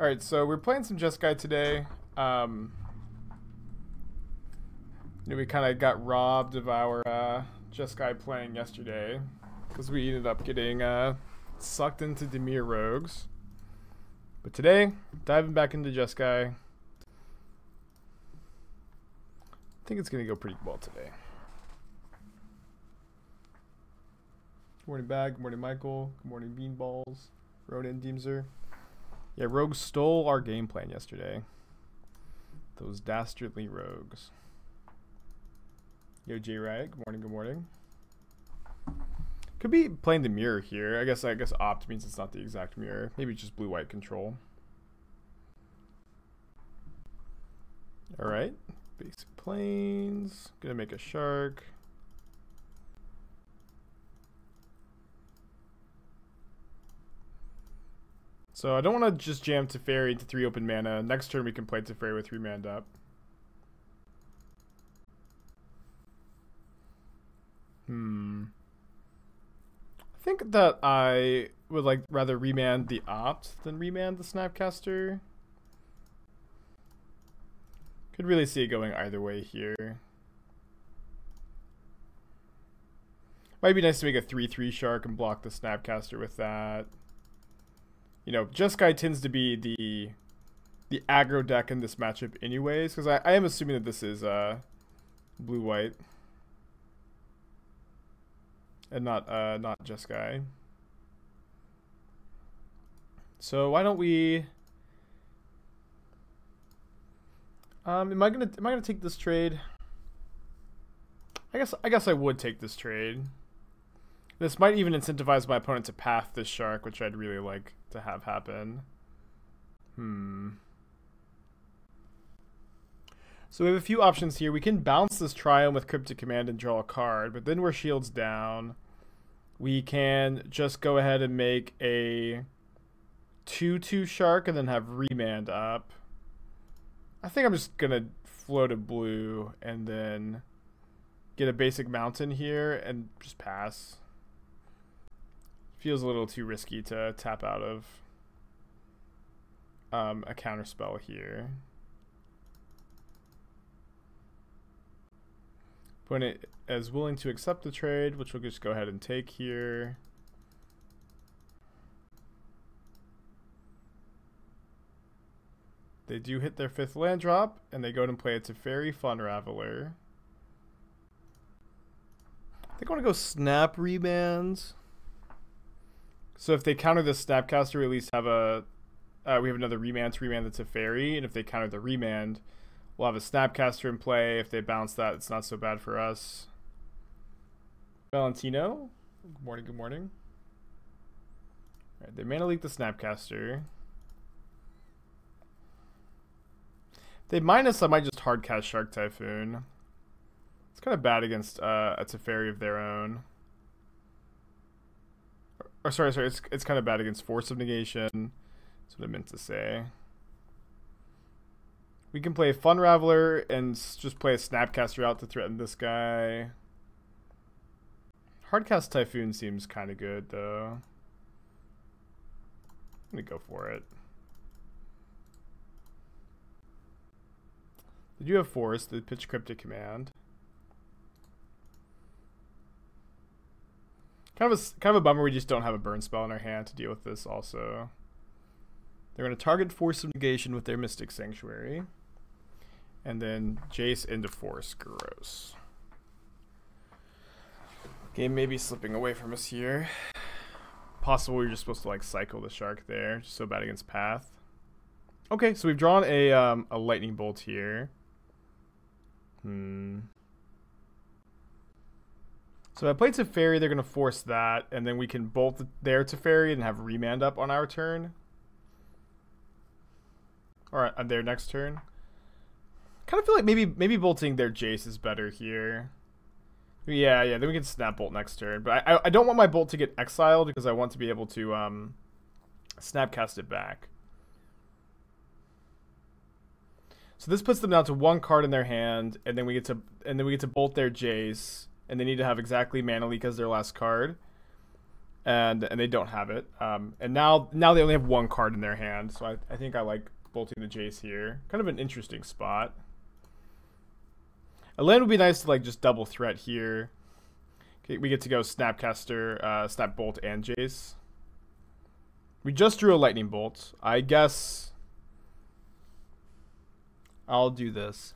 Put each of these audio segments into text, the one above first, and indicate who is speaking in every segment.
Speaker 1: Alright, so we're playing some Jeskai today. We kind of got robbed of our Jeskai playing yesterday because we ended up getting sucked into Dimir Rogues. But today, diving back into Jeskai. I think it's going to go pretty well today. Good morning, Bag. Good morning, Michael. Good morning, Beanballs. Ronan Deemser. Yeah, Rogues stole our game plan yesterday. Those dastardly Rogues. Yo, J-Rag. Good morning, good morning. Could be playing the mirror here. I guess opt means it's not the exact mirror. Maybe just blue-white control. Alright. Basic planes. Gonna make a shark. So I don't want to just jam Teferi into 3 open mana. Next turn we can play Teferi with 3 mana up. I think that I would rather remand the opt than remand the Snapcaster. Could really see it going either way here. Might be nice to make a 3/3 shark and block the Snapcaster with that. You know, Jeskai tends to be the aggro deck in this matchup anyways, because I am assuming that this is blue-white. And not Jeskai. So why don't we am I gonna take this trade? I guess I would take this trade. This might even incentivize my opponent to path this shark, which I'd really like to have happen. So we have a few options here. We can bounce this Triome with Cryptic Command and draw a card, but then we're shields down. We can just go ahead and make a 2/2 shark and then have Remand up. I think I'm just gonna float a blue and then get a basic mountain here and just pass. Feels a little too risky to tap out of a counterspell here. Opponent is willing to accept the trade, which we'll just go ahead and take here. They do hit their 5th land drop, and they go and play a Teferi Fun Raveler. I think I want to go Snap Remand. So if they counter the Snapcaster, we at least have a we have another Remand to remand the Teferi, and if they counter the Remand, we'll have a Snapcaster in play. If they bounce that, it's not so bad for us. Valentino, good morning, good morning. All right, they mana leak the Snapcaster. If they minus, I might just hardcast Shark Typhoon. It's kind of bad against a Teferi of their own. Or sorry, it's kind of bad against Force of Negation. That's what I meant to say. We can play Fun Raveler and just play a Snapcaster out to threaten this guy. Hardcast Typhoon seems kind of good, though. I'm going to go for it. They do have Force. They pitch Cryptic Command. Kind of a bummer we just don't have a burn spell in our hand to deal with this also. They're going to target Force of Negation with their Mystic Sanctuary. And then Jace into Force. Gross. Game may be slipping away from us here. Possible we were just supposed to cycle the shark there. Just so bad against Path. Okay, so we've drawn a Lightning Bolt here. So if I play Teferi, they're going to force that, and then we can bolt their Teferi and have Remand up on our turn. Alright, on their next turn. Kind of feel like maybe bolting their Jace is better here. Yeah, then we can Snap Bolt next turn. But I don't want my Bolt to get exiled because I want to be able to Snapcast it back. So this puts them down to 1 card in their hand, and then we get to bolt their Jace. And they need to have exactly Mana Leak as their last card. and they don't have it. And now they only have one card in their hand, so I think I like bolting the Jace here. Kind of an interesting spot. A land would be nice to like just double threat here. Okay, we get to go Snapcaster, Snap Bolt, and Jace. We just drew a Lightning Bolt. I guess I'll do this.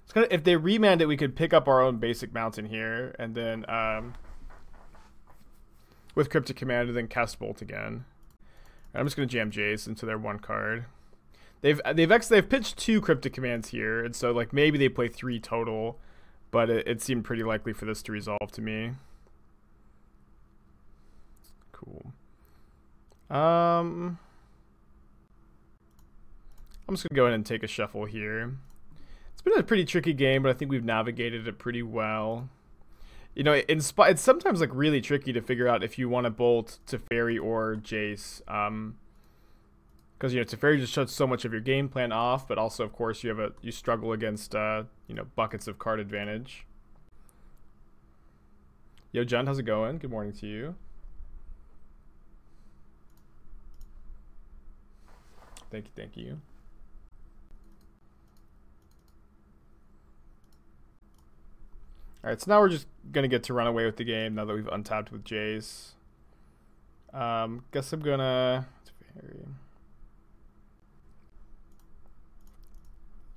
Speaker 1: It's gonna, if they remand it, we could pick up our own basic mountain here, and then with Cryptic Command, and then cast Bolt again. And I'm just gonna jam Jace into their one card. They've pitched 2 Cryptic Commands here, and so like maybe they play 3 total, but it seemed pretty likely for this to resolve to me. Cool. I'm just gonna go ahead and take a shuffle here. It's been a pretty tricky game, but I think we've navigated it pretty well. You know, it's sometimes like really tricky to figure out if you want to bolt Teferi or Jace, because you know Teferi just shuts so much of your game plan off, but also of course you struggle against you know, buckets of card advantage. Yo, John, how's it going? Good morning to you. Thank you. Alright, so now we're just going to get to run away with the game now that we've untapped with Jace. Guess I'm going to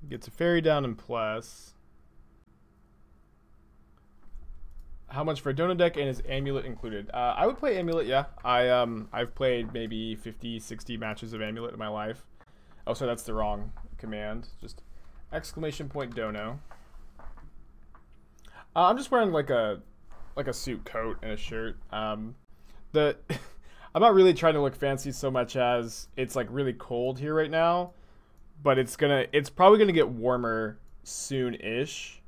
Speaker 1: get Teferi down in plus. How much for a Dono deck, and is Amulet included? I would play Amulet, yeah. I've played maybe 50, 60 matches of Amulet in my life. Oh, so that's the wrong command. Just exclamation point Dono. I'm just wearing like a suit coat and a shirt. I'm not really trying to look fancy so much as it's like really cold here right now, but it's probably gonna get warmer soon-ish,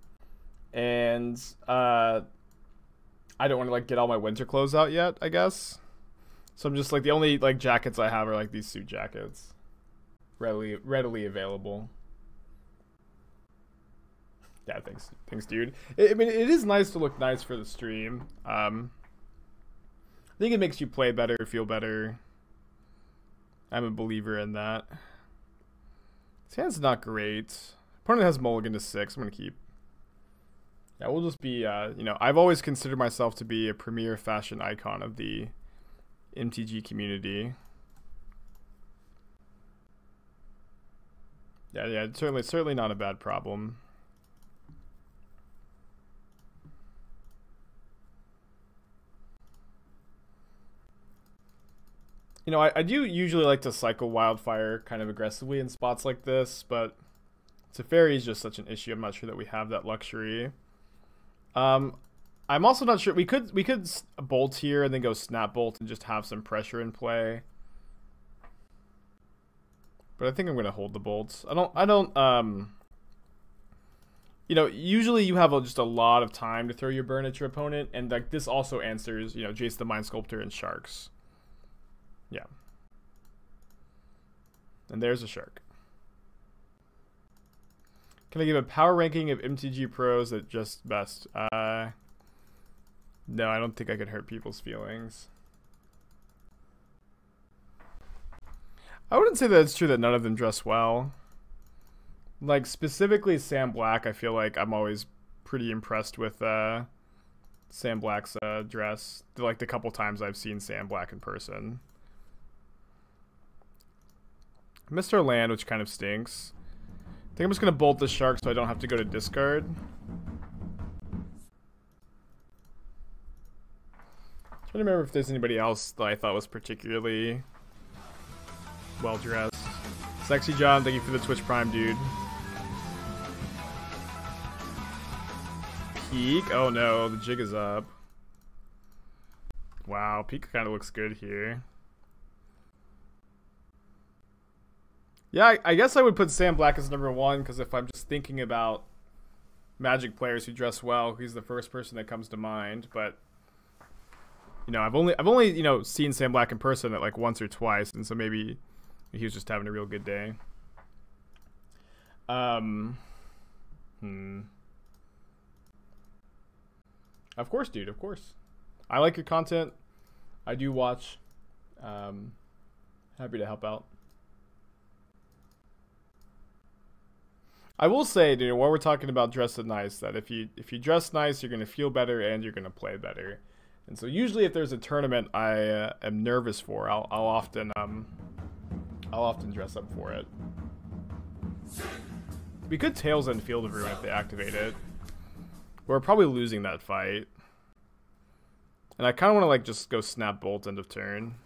Speaker 1: and I don't want to like get all my winter clothes out yet, I guess. So I'm just like, the only like jackets I have are like these suit jackets, readily available. Yeah, thanks, dude. I mean, it is nice to look nice for the stream. I think it makes you play better, feel better. I'm a believer in that. This hand's not great. Opponent has mulligan to 6. I'm gonna keep. Yeah, we'll just be. You know, I've always considered myself to be a premier fashion icon of the MTG community. Yeah, it's certainly not a bad problem. You know, I do usually like to cycle Wildfire kind of aggressively in spots like this, but Teferi is just such an issue. I'm not sure that we have that luxury. I'm also not sure. We could bolt here and then go Snap Bolt and just have some pressure in play. But I think I'm going to hold the bolts. I don't you know, usually you have just a lot of time to throw your burn at your opponent, and like this also answers, you know, Jace the Mind Sculptor and Sharks. Yeah. And there's a Shark. Can I give a power ranking of MTG pros at just best? No, I don't think I could hurt people's feelings. I wouldn't say that it's true that none of them dress well. Like, specifically Sam Black, I feel like I'm always pretty impressed with Sam Black's dress. Like, the couple times I've seen Sam Black in person. Mr. Land, which kind of stinks. I think I'm just going to bolt the Shark so I don't have to go to discard. Trying to remember if there's anybody else that I thought was particularly well dressed. Sexy John, thank you for the Twitch Prime, dude. Peak? Oh no, the jig is up. Wow, Peak kind of looks good here. Yeah, I guess I would put Sam Black as number 1, because if I'm just thinking about Magic players who dress well, he's the first person that comes to mind. But you know, I've only you know, seen Sam Black in person at like once or twice, and so maybe he was just having a real good day. I Of course, dude. Of course. I like your content. I do watch. Happy to help out. I will say, dude, while we're talking about dressing nice, that if you dress nice, you're gonna feel better and you're gonna play better. And so usually, if there's a tournament I am nervous for, I'll often dress up for it. We could Tails End Field of Ruin if they activate it. We're probably losing that fight. And I kind of want to like just go Snap Bolt end of turn.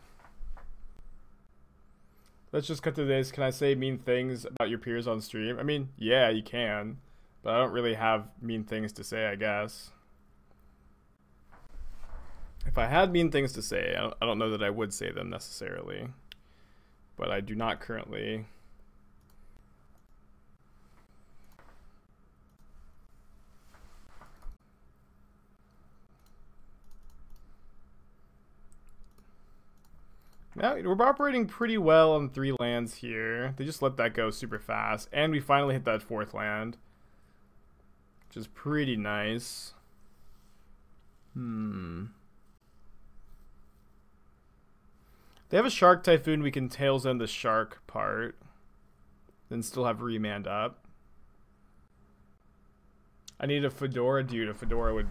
Speaker 1: Let's just cut to this. Can I say mean things about your peers on stream? I mean, yeah, you can. But I don't really have mean things to say, I guess. If I had mean things to say, I don't know that I would say them necessarily. But I do not currently. Now, we're operating pretty well on 3 lands here. They just let that go super fast. And we finally hit that 4th land. Which is pretty nice. They have a Shark Typhoon. We can Tails End the Shark part. Then still have Remand up. I need a Fedora. Dude, a Fedora would...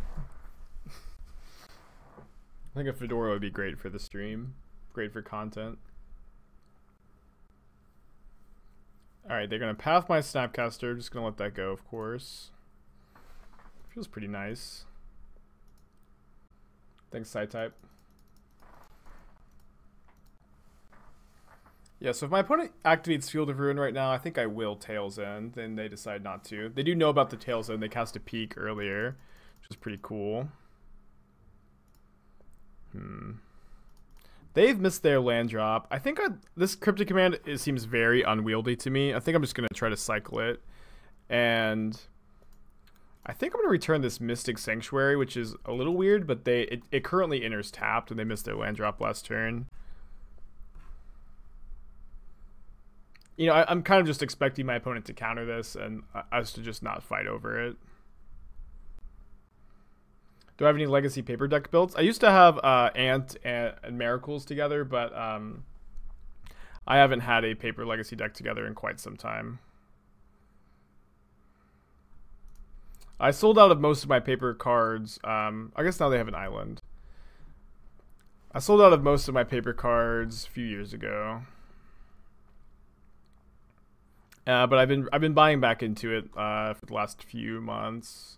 Speaker 1: I think a Fedora would be great for the stream. Great for content. Alright, they're going to path my Snapcaster. Just going to let that go, of course. Feels pretty nice. Thanks, Side-Type. Yeah, so if my opponent activates Field of Ruin right now, I think I will Tails End. Then they decide not to. They do know about the Tails End. They cast a Peak earlier, which is pretty cool. They've missed their land drop. I think this Cryptic Command seems very unwieldy to me. I think I'm just going to try to cycle it. And I think I'm going to return this Mystic Sanctuary, which is a little weird, but it currently enters tapped, and they missed their land drop last turn. You know, I'm kind of just expecting my opponent to counter this, and us to just not fight over it. Do I have any Legacy paper deck builds? I used to have Ant and Miracles together, but I haven't had a paper Legacy deck together in quite some time. I sold out of most of my paper cards. I guess now they have an island. I sold out of most of my paper cards a few years ago. But I've been buying back into it for the last few months.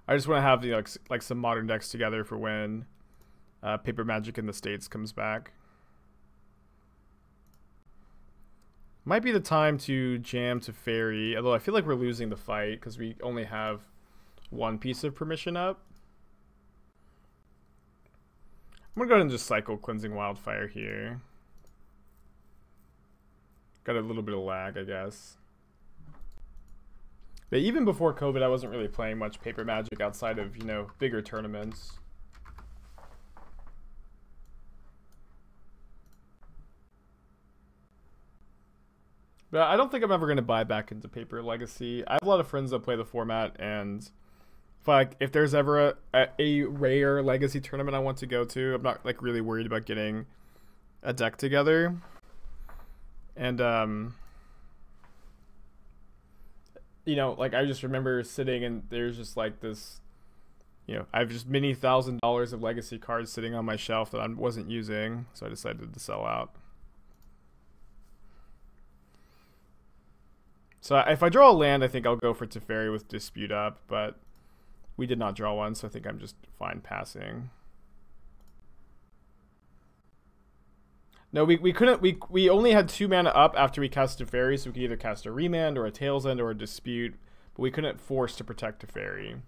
Speaker 1: I just want to have the like some modern decks together for when Paper Magic in the States comes back. Might be the time to jam Teferi, although I feel like we're losing the fight because we only have one piece of permission up. I'm gonna go ahead and just cycle Cleansing Wildfire here. Got a little bit of lag, I guess. But even before COVID, I wasn't really playing much Paper Magic outside of, you know, bigger tournaments. But I don't think I'm ever going to buy back into Paper Legacy. I have a lot of friends that play the format, and if there's ever a rare Legacy tournament I want to go to, I'm not like really worried about getting a deck together. And you know, like I just remember sitting and there's just like this, you know, I have just many $1,000s of Legacy cards sitting on my shelf that I wasn't using, so I decided to sell out. So if I draw a land, I think I'll go for Teferi with Dispute up, but we did not draw one, so I think I'm just fine passing. No, we couldn't. We only had 2 mana up after we cast Teferi, so we could either cast a Remand or a Tails End or a Dispute, but we couldn't force to protect Teferi.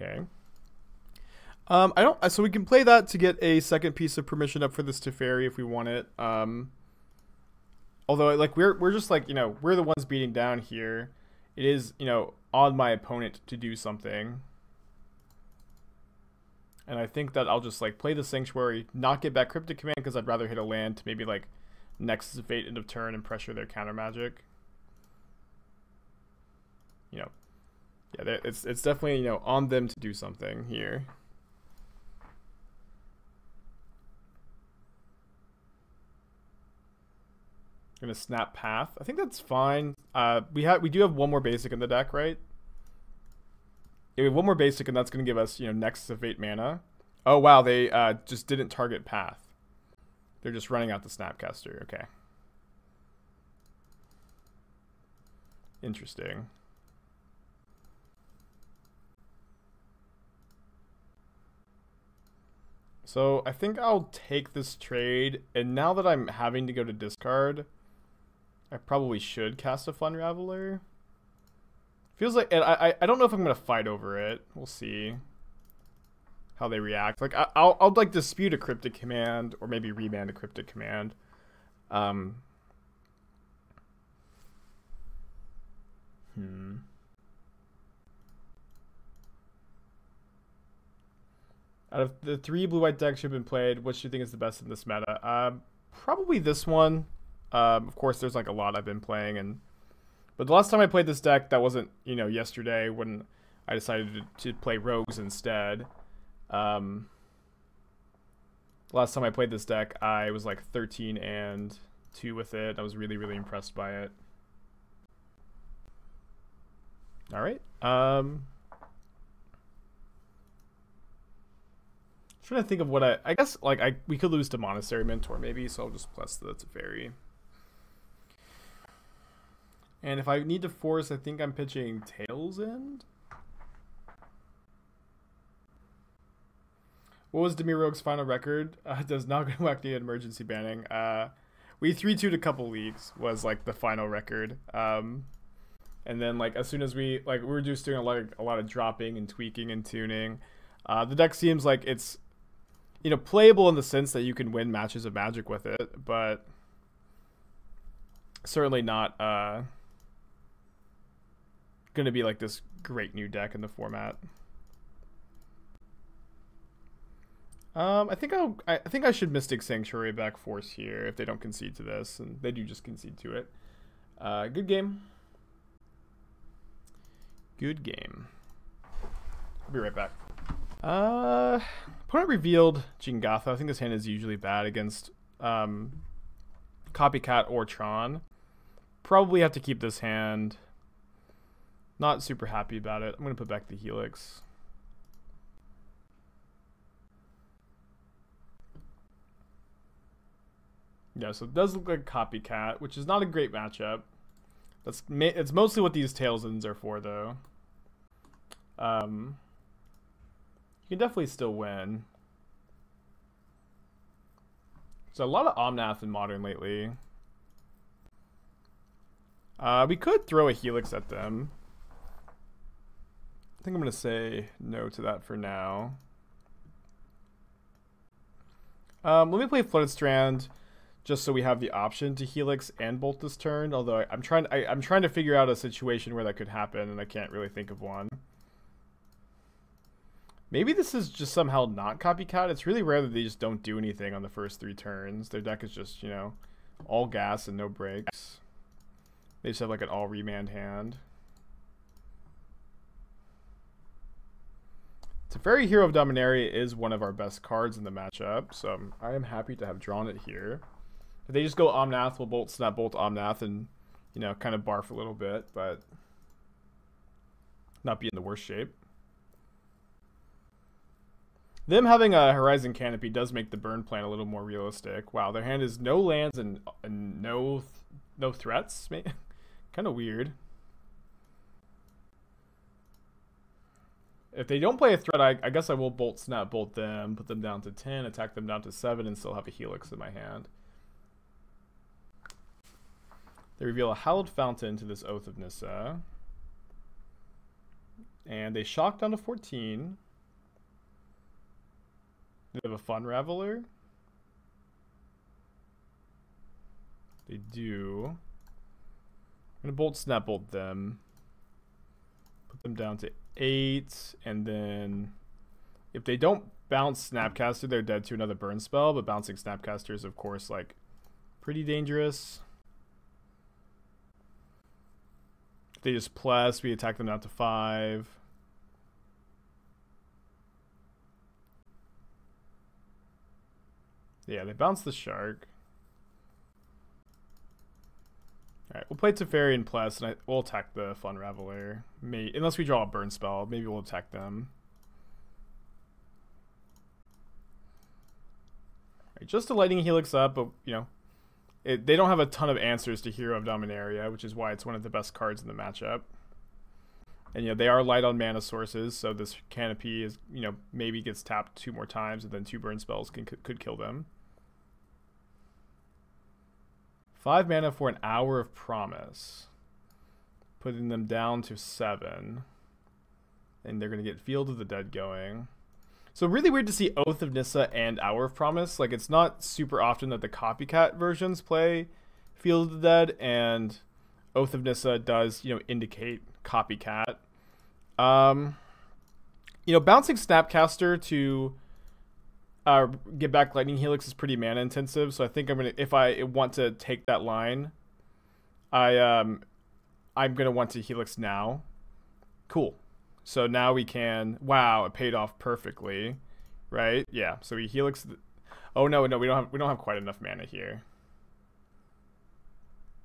Speaker 1: Okay. I don't. So we can play that to get a second piece of permission up for this Teferi if we want it. Although, like we're just like, you know, we're the ones beating down here. It is, you know, on my opponent to do something. And I think that I'll just like play the Sanctuary, not get back Cryptic Command because I'd rather hit a land to maybe like Nexus of Fate end of turn and pressure their counter magic. you know, yeah, it's definitely, you know, on them to do something here. Gonna snap path. I think that's fine. We do have one more basic in the deck, right? Yeah, we have one more basic, and that's gonna give us, you know, Nexus of Fate mana. Oh wow, they just didn't target path. They're just running out the Snapcaster. Okay. Interesting. So I think I'll take this trade, and now that I'm having to go to discard, I probably should cast a Fun Raveler. Feels like, and I don't know if I'm gonna fight over it. We'll see how they react. Like I'll like dispute a Cryptic Command, or maybe Remand a Cryptic Command. Out of the 3 blue-white decks you've been played, which do you think is the best in this meta? Probably this one. Of course, there's like a lot I've been playing, but the last time I played this deck, that wasn't, you know, yesterday when I decided to play rogues instead. Last time I played this deck, I was like 13-2 with it. I was really, really impressed by it. All right. Trying to think of what I guess like we could lose to Monastery Mentor maybe, so I'll just plus the Teferi. And if I need to force, I think I'm pitching Tails End. What was Demirogue's final record? Does not go back to emergency banning. We 3-2'd a couple leagues was like the final record. And then like as soon as we were just doing a lot of dropping and tweaking and tuning. The deck seems like it's, you know, playable in the sense that you can win matches of Magic with it, but certainly not going to be like this great new deck in the format. I think I should Mystic Sanctuary back Force here if they don't concede to this, and they do just concede to it. Good game. Good game. I'll be right back. Opponent revealed Jingatha. I think this hand is usually bad against Copycat or Tron. Probably have to keep this hand. Not super happy about it. I'm going to put back the Helix. Yeah, so it does look like Copycat, which is not a great matchup. It's mostly what these Tails Ends are for, though. You can definitely still win. There's a lot of Omnath in Modern lately. We could throw a Helix at them. I think I'm going to say no to that for now. Let me play Flooded Strand just so we have the option to Helix and Bolt this turn. Although I'm trying to figure out a situation where that could happen, and I can't really think of one. Maybe this is just somehow not Copycat. It's really rare that they just don't do anything on the first 3 turns. Their deck is just, you know, all gas and no breaks. They just have like an all Remand hand. Teferi, Hero of Dominaria is one of our best cards in the matchup, so I am happy to have drawn it here. If they just go Omnath, we'll Bolt, Snap, Bolt, Omnath, and, you know, kind of barf a little bit, but not be in the worst shape. Them having a Horizon Canopy does make the burn plan a little more realistic. Wow, their hand is no lands and no threats. Kind of weird. If they don't play a threat, I guess I will Bolt, Snap, Bolt them, put them down to 10, attack them down to 7, and still have a Helix in my hand. They reveal a Hallowed Fountain to this Oath of Nissa. And they shock down to 14. They have a Fun Raveler. They do. I'm going to Bolt, Snap, Bolt them. Put them down to 8. And then if they don't bounce Snapcaster, they're dead to another burn spell. But bouncing Snapcaster is, of course, like pretty dangerous. If they just plus, we attack them down to 5. Yeah, they bounce the Shark. Alright, we'll play Teferi and plus, and we'll attack the Fun Raveler. Unless we draw a burn spell, maybe we'll attack them. Right, just a Lightning Helix up, but, you know, they don't have a ton of answers to Hero of Dominaria, which is why it's one of the best cards in the matchup. And, you know, they are light on mana sources, so this Canopy is, you know, maybe gets tapped 2 more times, and then 2 burn spells could kill them. 5 mana for an Hour of Promise, putting them down to 7. And they're going to get Field of the Dead going. So really weird to see Oath of Nissa and Hour of Promise. Like, it's not super often that the copycat versions play Field of the Dead, and Oath of Nissa does, you know, indicate copycat. You know, bouncing Snapcaster to get back Lightning Helix is pretty mana intensive, so I think I'm gonna, if I want to take that line, I'm gonna want to Helix now. Cool. So now we can, wow, it paid off perfectly, right? Yeah. So we Helix. Oh no, we don't have quite enough mana here.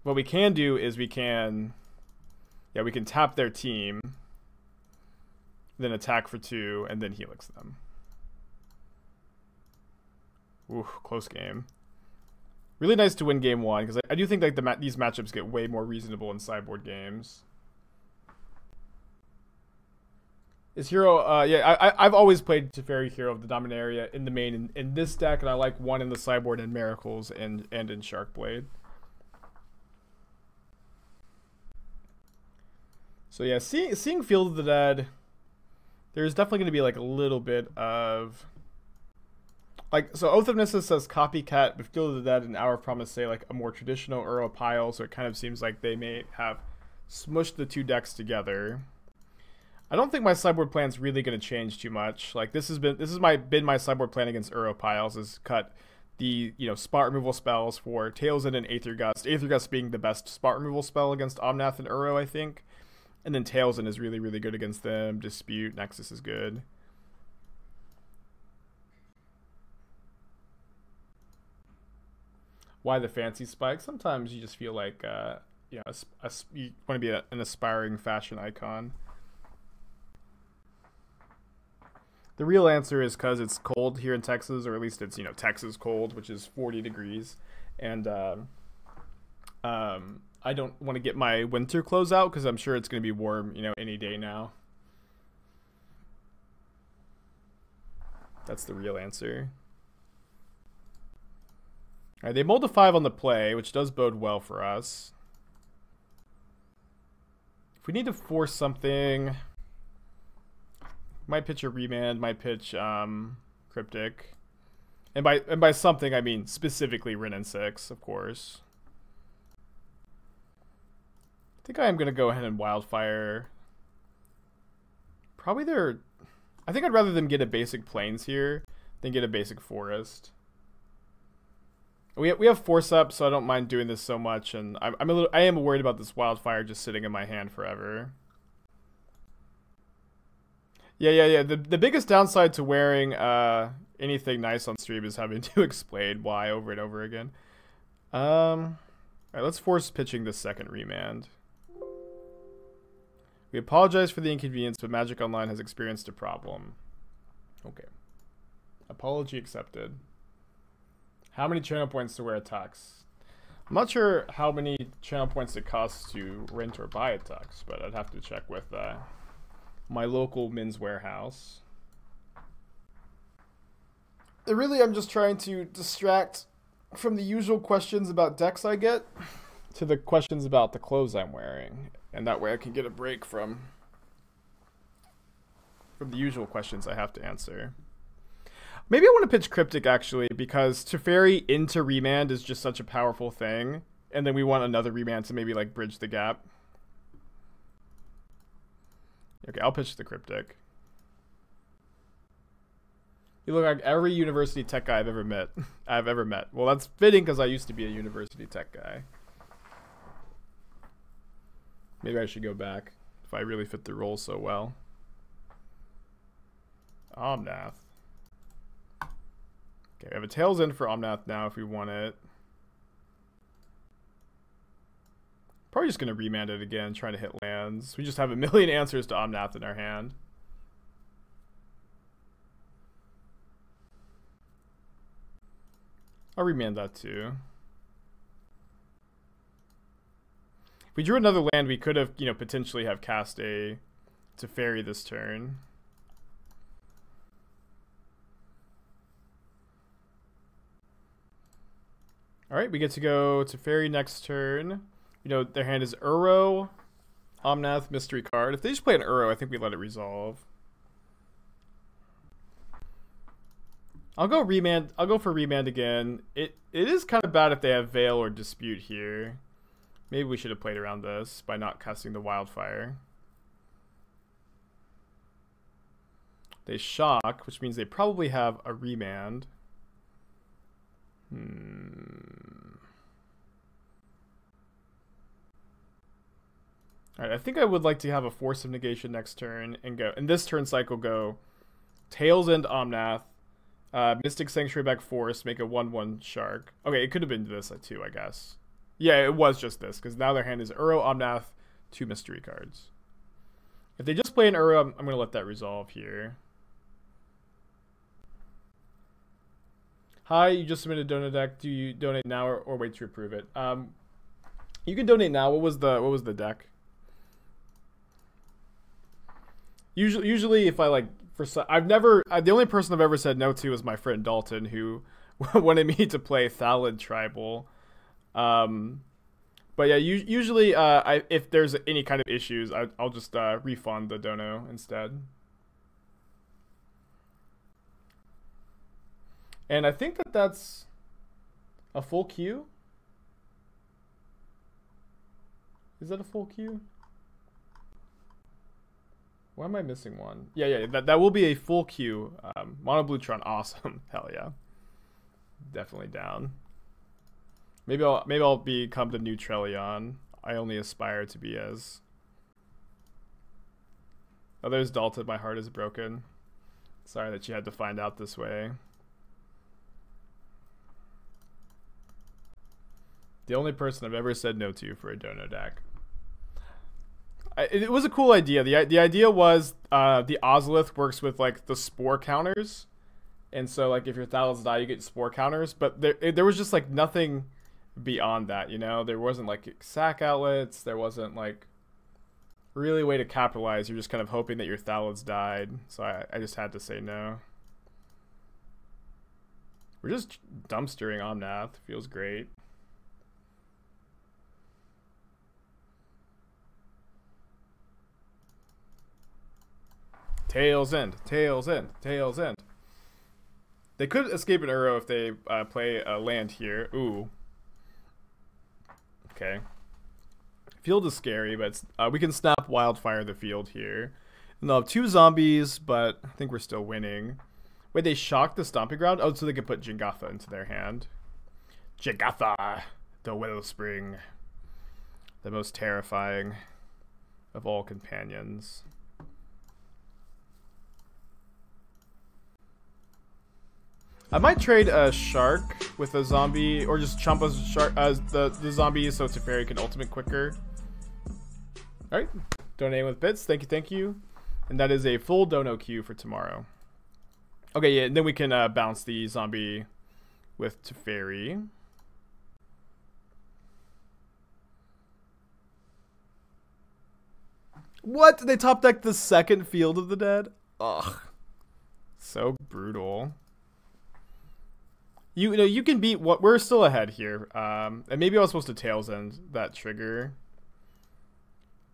Speaker 1: What we can do is we can tap their team, then attack for 2, and then Helix them. Ooh, close game. Really nice to win game 1, because I do think like these matchups get way more reasonable in sideboard games. Is Hero, yeah, I've always played Teferi Hero of the Dominaria in the main in this deck, and I like 1 in the sideboard in Miracles and in Sharkblade. So yeah, seeing Field of the Dead, there's definitely going to be like a little bit of, like, so Oath of Nissa says copycat, but Field of the Dead and Hour of Promise say like a more traditional Uro pile, so it kind of seems like they may have smushed the 2 decks together. I don't think my sideboard plan's really going to change too much. Like, this has been my sideboard plan against Uro piles, is cut the, you know, spot removal spells for Talzin and Aether Gust. Aether Gust being the best spot removal spell against Omnath and Uro, I think. And then Talzin is really, really good against them. Dispute, Nexus is good. Why the fancy spike? Sometimes you just feel like, you know, you want to be an aspiring fashion icon. The real answer is because it's cold here in Texas, or at least it's, you know, Texas cold, which is 40 degrees. And I don't want to get my winter clothes out because I'm sure it's going to be warm, you know, any day now. That's the real answer. All right, they mulled a 5 on the play, which does bode well for us. If we need to force something, might pitch a Remand, might pitch Cryptic. And by something, I mean specifically Rin and 6, of course. I think I am going to go ahead and Wildfire. Probably I think I'd rather them get a basic Plains here than get a basic Forest. We have Force up, so I don't mind doing this so much, and I am worried about this Wildfire just sitting in my hand forever. Yeah. The biggest downside to wearing anything nice on stream is having to explain why over and over again. Alright, let's force pitching the second Remand. We apologize for the inconvenience, but Magic Online has experienced a problem. Okay. Apology accepted. How many channel points to wear a tux? I'm not sure how many channel points it costs to rent or buy a tux, but I'd have to check with my local men's warehouse. Really, I'm just trying to distract from the usual questions about decks I get to the questions about the clothes I'm wearing. And that way I can get a break from the usual questions I have to answer. Maybe I want to pitch Cryptic, actually, because Teferi into Remand is just such a powerful thing. And then we want another Remand to maybe, like, bridge the gap. Okay, I'll pitch the Cryptic. You look like every university tech guy I've ever met. Well, that's fitting because I used to be a university tech guy. Maybe I should go back if I really fit the role so well. Omnath. Okay, we have a Tails End for Omnath now if we want it. Probably just going to remand it again, try to hit lands. We just have a million answers to Omnath in our hand. I'll remand that too. If we drew another land, we could have, potentially have cast a Teferi this turn. Alright, we get to go Teferi next turn. Their hand is Uro, Omnath, Mystery card. If they just play an Uro, I think we let it resolve. I'll go remand. I'll go for remand again. It is kind of bad if they have Veil or Dispute here. Maybe we should have played around this by not casting the Wildfire. They shock, which means they probably have a remand. Alright, I think I would like to have a Force of Negation next turn and go, in this turn cycle, go Tails End Omnath, Mystic Sanctuary back Force, make a 1/1 Shark. Okay, it could have been this too, I guess. Yeah, it was just this, because now their hand is Uro, Omnath, 2 mystery cards. If they just play an Uro, I'm going to let that resolve here. Hi, you just submitted a donor deck. Do you donate now or wait to approve it? You can donate now. What was the deck? Usually if I the only person I've ever said no to is my friend Dalton, who wanted me to play Hallowed Tribal. But yeah, usually if there's any kind of issues, I'll just refund the dono instead. And I think that's a full queue. Is that a full queue? Why am I missing one? Yeah, that will be a full queue. Mono Blutron, awesome. Hell yeah. Definitely down. Maybe I'll become the new Trellion. I only aspire to be as. Oh, there's Dalton. My heart is broken. Sorry that you had to find out this way. The only person I've ever said no to for a dono deck. It was a cool idea. The idea was the Ozolith works with like the spore counters, and so like if your Thallus die, you get spore counters. But there was just like nothing beyond that, There wasn't like sack outlets. There wasn't like really a way to capitalize. You're just kind of hoping that your Thallus died. So I just had to say no. We're just dumpstering Omnath. Feels great. Tails End, Tails End, Tails End. They could escape an Uro if they play a land here. Ooh. Okay. Field is scary, but we can snap Wildfire the field here. And they'll have 2 zombies, but I think we're still winning. Wait, they shocked the Stomping Ground? Oh, so they could put Jingatha into their hand. Jingatha, the Wellspring. The most terrifying of all companions. I might trade a Shark with a zombie, or just chump a Shark as the zombie so Teferi can ultimate quicker. Alright, donating with bits, thank you. And that is a full dono queue for tomorrow. Okay, yeah, and then we can bounce the zombie with Teferi. What? They top decked the second Field of the Dead? Ugh. So brutal. You can beat what we're still ahead here. And maybe I was supposed to Tails End that trigger.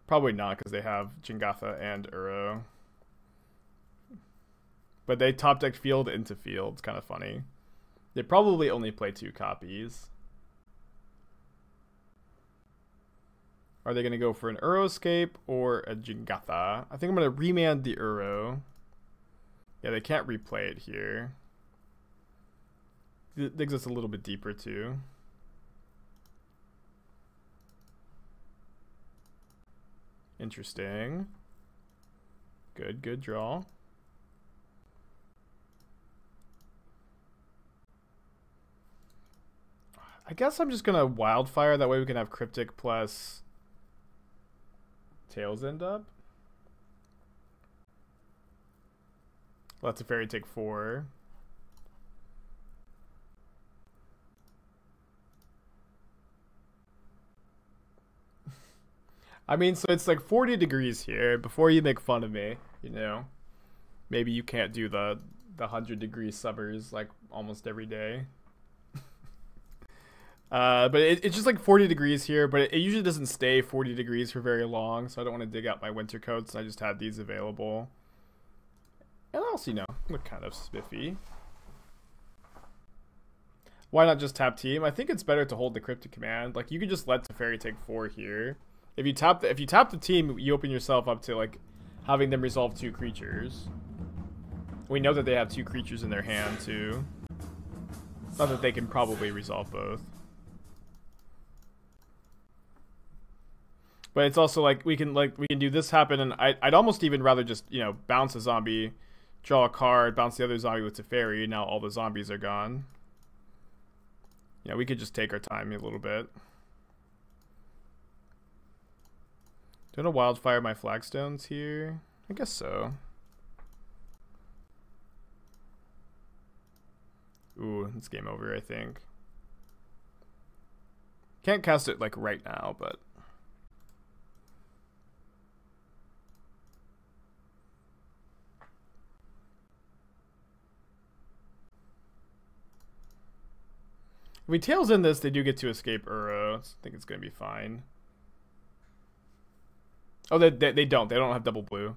Speaker 1: Probably not, because they have Jingatha and Uro. But they top decked Field into Field. It's kind of funny. They probably only play 2 copies. Are they going to go for an Uro escape or a Jingatha? I think I'm going to remand the Uro. Yeah, they can't replay it here. It digs us a little bit deeper too. Interesting. Good draw. I guess I'm just gonna Wildfire, that way we can have Cryptic plus Tails end up. Let Teferi take 4. I mean, so it's like 40 degrees here. Before you make fun of me, you know, maybe you can't do the 100-degree summers like almost every day. But it's just like 40 degrees here, but it usually doesn't stay 40 degrees for very long, so I don't want to dig out my winter coats. I just had these available. And also, you know, look kind of spiffy. Why not just tap team? I think it's better to hold the Cryptic Command. Like, you could just let Teferi take 4 here. If you tap the team, you open yourself up to like having them resolve 2 creatures. We know that they have 2 creatures in their hand too. Not that they can probably resolve both. But it's also like we can do this happen, and I'd almost even rather just, you know, bounce a zombie, draw a card, bounce the other zombie with Teferi. Now all the zombies are gone. Yeah, we could just take our time a little bit. Do I want to Wildfire my Flagstones here? I guess so. Ooh, it's game over, I think. Can't cast it like right now, but if we Tails in this, they do get to escape Uro. So I think it's going to be fine. Oh, they don't. They don't have double blue.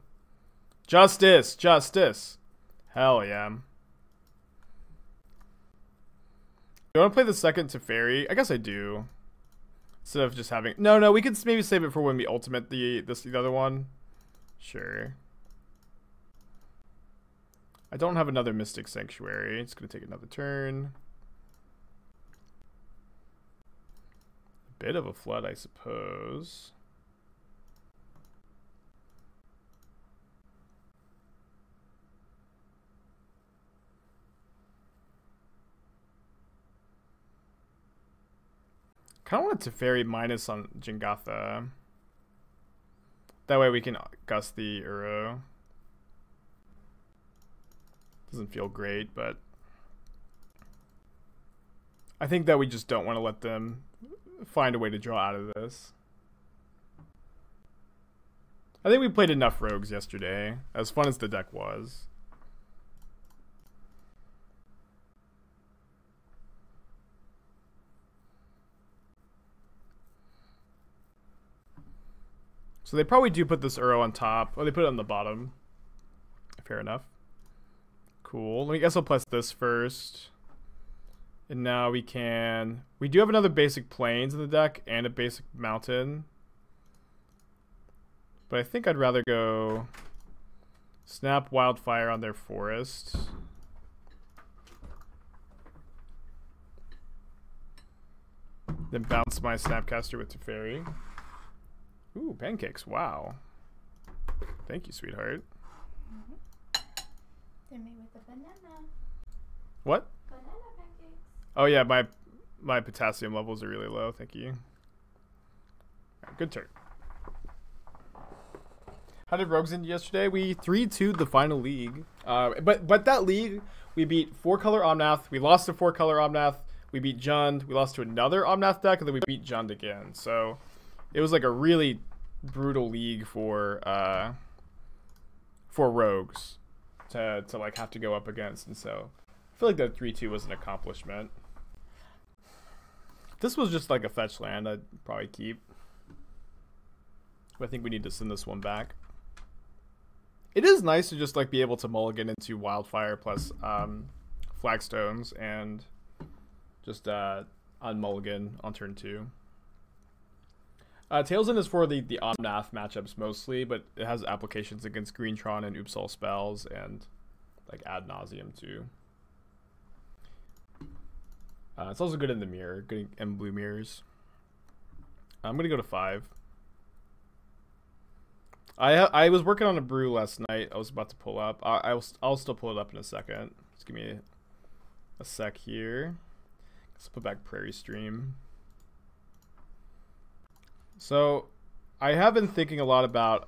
Speaker 1: Justice! Justice! Hell yeah. Do I want to play the second Teferi? I guess I do. Instead of just having... No, we could maybe save it for when we ultimate the other one. Sure. I don't have another Mystic Sanctuary. It's going to take another turn. A bit of a flood, I suppose. I kind of want a Teferi minus on Jingatha. That way we can gust the Uro. Doesn't feel great, but I think that we just don't want to let them find a way to draw out of this. I think we played enough rogues yesterday, as fun as the deck was. So they probably do put this Uro on top. Oh, they put it on the bottom. Fair enough. Cool. I guess I'll place this first. And now we can... We do have another basic plains in the deck and a basic mountain. But I think I'd rather go... Snap Wildfire on their forest. Then bounce my Snapcaster with Teferi. Ooh, pancakes. Wow. Thank you, sweetheart.
Speaker 2: They're made with the banana.
Speaker 1: What?
Speaker 2: Banana pancakes.
Speaker 1: Oh yeah, my potassium levels are really low. Thank you. Right, good turn. How did Rogues end yesterday? We 3-2'd the final league. But that league, we beat 4-color Omnath. We lost to 4-color Omnath. We beat Jund. We lost to another Omnath deck, and then we beat Jund again. So it was like a really brutal league for Rogues to like have to go up against, and so I feel like that 3-2 was an accomplishment. If this was just like a fetch land, I'd probably keep. But I think we need to send this one back. It is nice to just like be able to mulligan into Wildfire plus Flagstones and just unmulligan on turn 2. Tailsin is for the Omnath matchups mostly, but it has applications against Greentron and Oopsal spells and like ad nauseum too. It's also good in the mirror, good in blue mirrors. I'm gonna go to 5. I was working on a brew last night. I was about to pull up. I'll still pull it up in a second. Just give me a sec here. Let's put back Prairie stream. So I have been thinking a lot about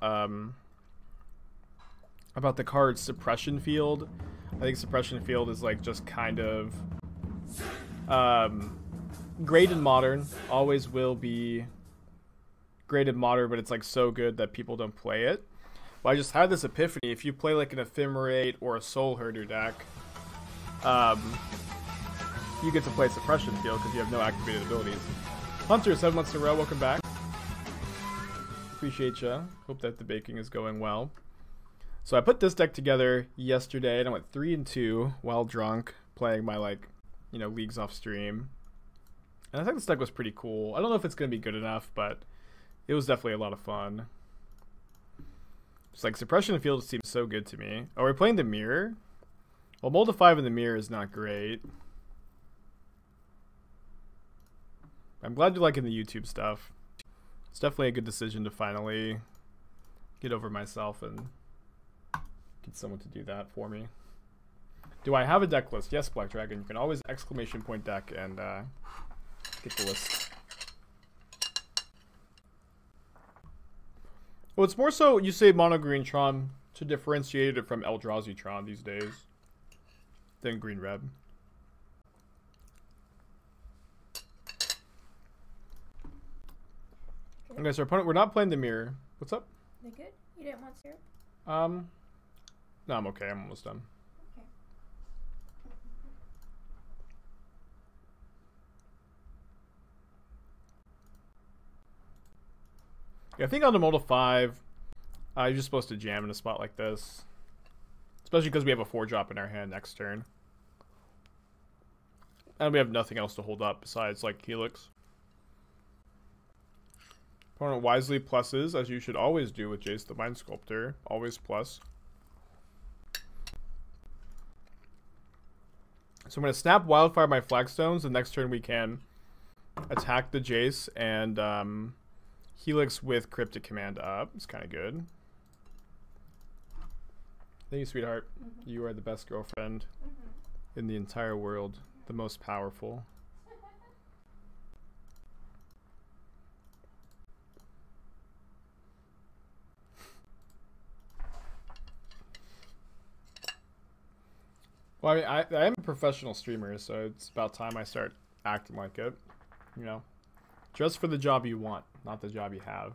Speaker 1: the card Suppression Field. I think Suppression Field is like just kind of great in Modern. Always will be great in Modern, but it's like so good that people don't play it. But I just had this epiphany. If you play like an Ephemerate or a Soul Herder deck, you get to play Suppression Field because you have no activated abilities. Hunter, 7 months in a row, welcome back. Appreciate ya. Hope that the baking is going well. So I put this deck together yesterday, and I went 3-2 while drunk, playing my leagues off stream. And I think this deck was pretty cool. I don't know if it's gonna be good enough, but it was definitely a lot of fun. Just like Suppression Field seems so good to me. Oh, we're playing the Mirror? Well, Mold of 5 in the Mirror is not great. I'm glad you're liking the YouTube stuff. It's definitely a good decision to finally get over myself and get someone to do that for me. Do I have a deck list? Yes, Black Dragon. You can always exclamation point deck and get the list. Well, it's more so you say Mono Green Tron to differentiate it from Eldrazi Tron these days than Green Red. Okay, so our opponent, we're not playing the Mirror. What's up?
Speaker 2: They good? You didn't want syrup?
Speaker 1: No, I'm okay. I'm almost done.
Speaker 2: Okay.
Speaker 1: Yeah, I think on the Mold of 5, you're just supposed to jam in a spot like this. Especially because we have a 4-drop in our hand next turn. And we have nothing else to hold up besides, like, Helix. Opponent wisely pluses, as you should always do with Jace the Mind Sculptor. Always plus. So I'm going to snap Wildfire my Flagstones. The next turn we can attack the Jace and Helix with Cryptic Command up. It's kind of good. Thank you, sweetheart. Mm-hmm. You are the best girlfriend in the entire world. The most powerful. Well, I mean, I am a professional streamer, so it's about time I start acting like it. You know? Dress for the job you want, not the job you have.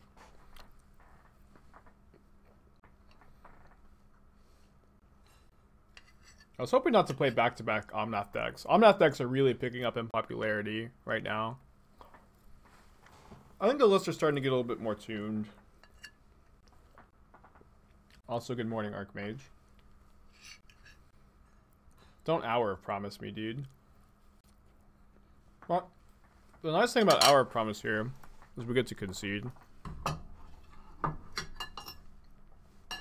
Speaker 1: I was hoping not to play back-to-back Omnath decks. Omnath decks are really picking up in popularity right now. I think the lists are starting to get a little bit more tuned. Also, good morning, Archmage. Don't Hour of Promise me, dude. Well, the nice thing about Hour of Promise here is we get to concede.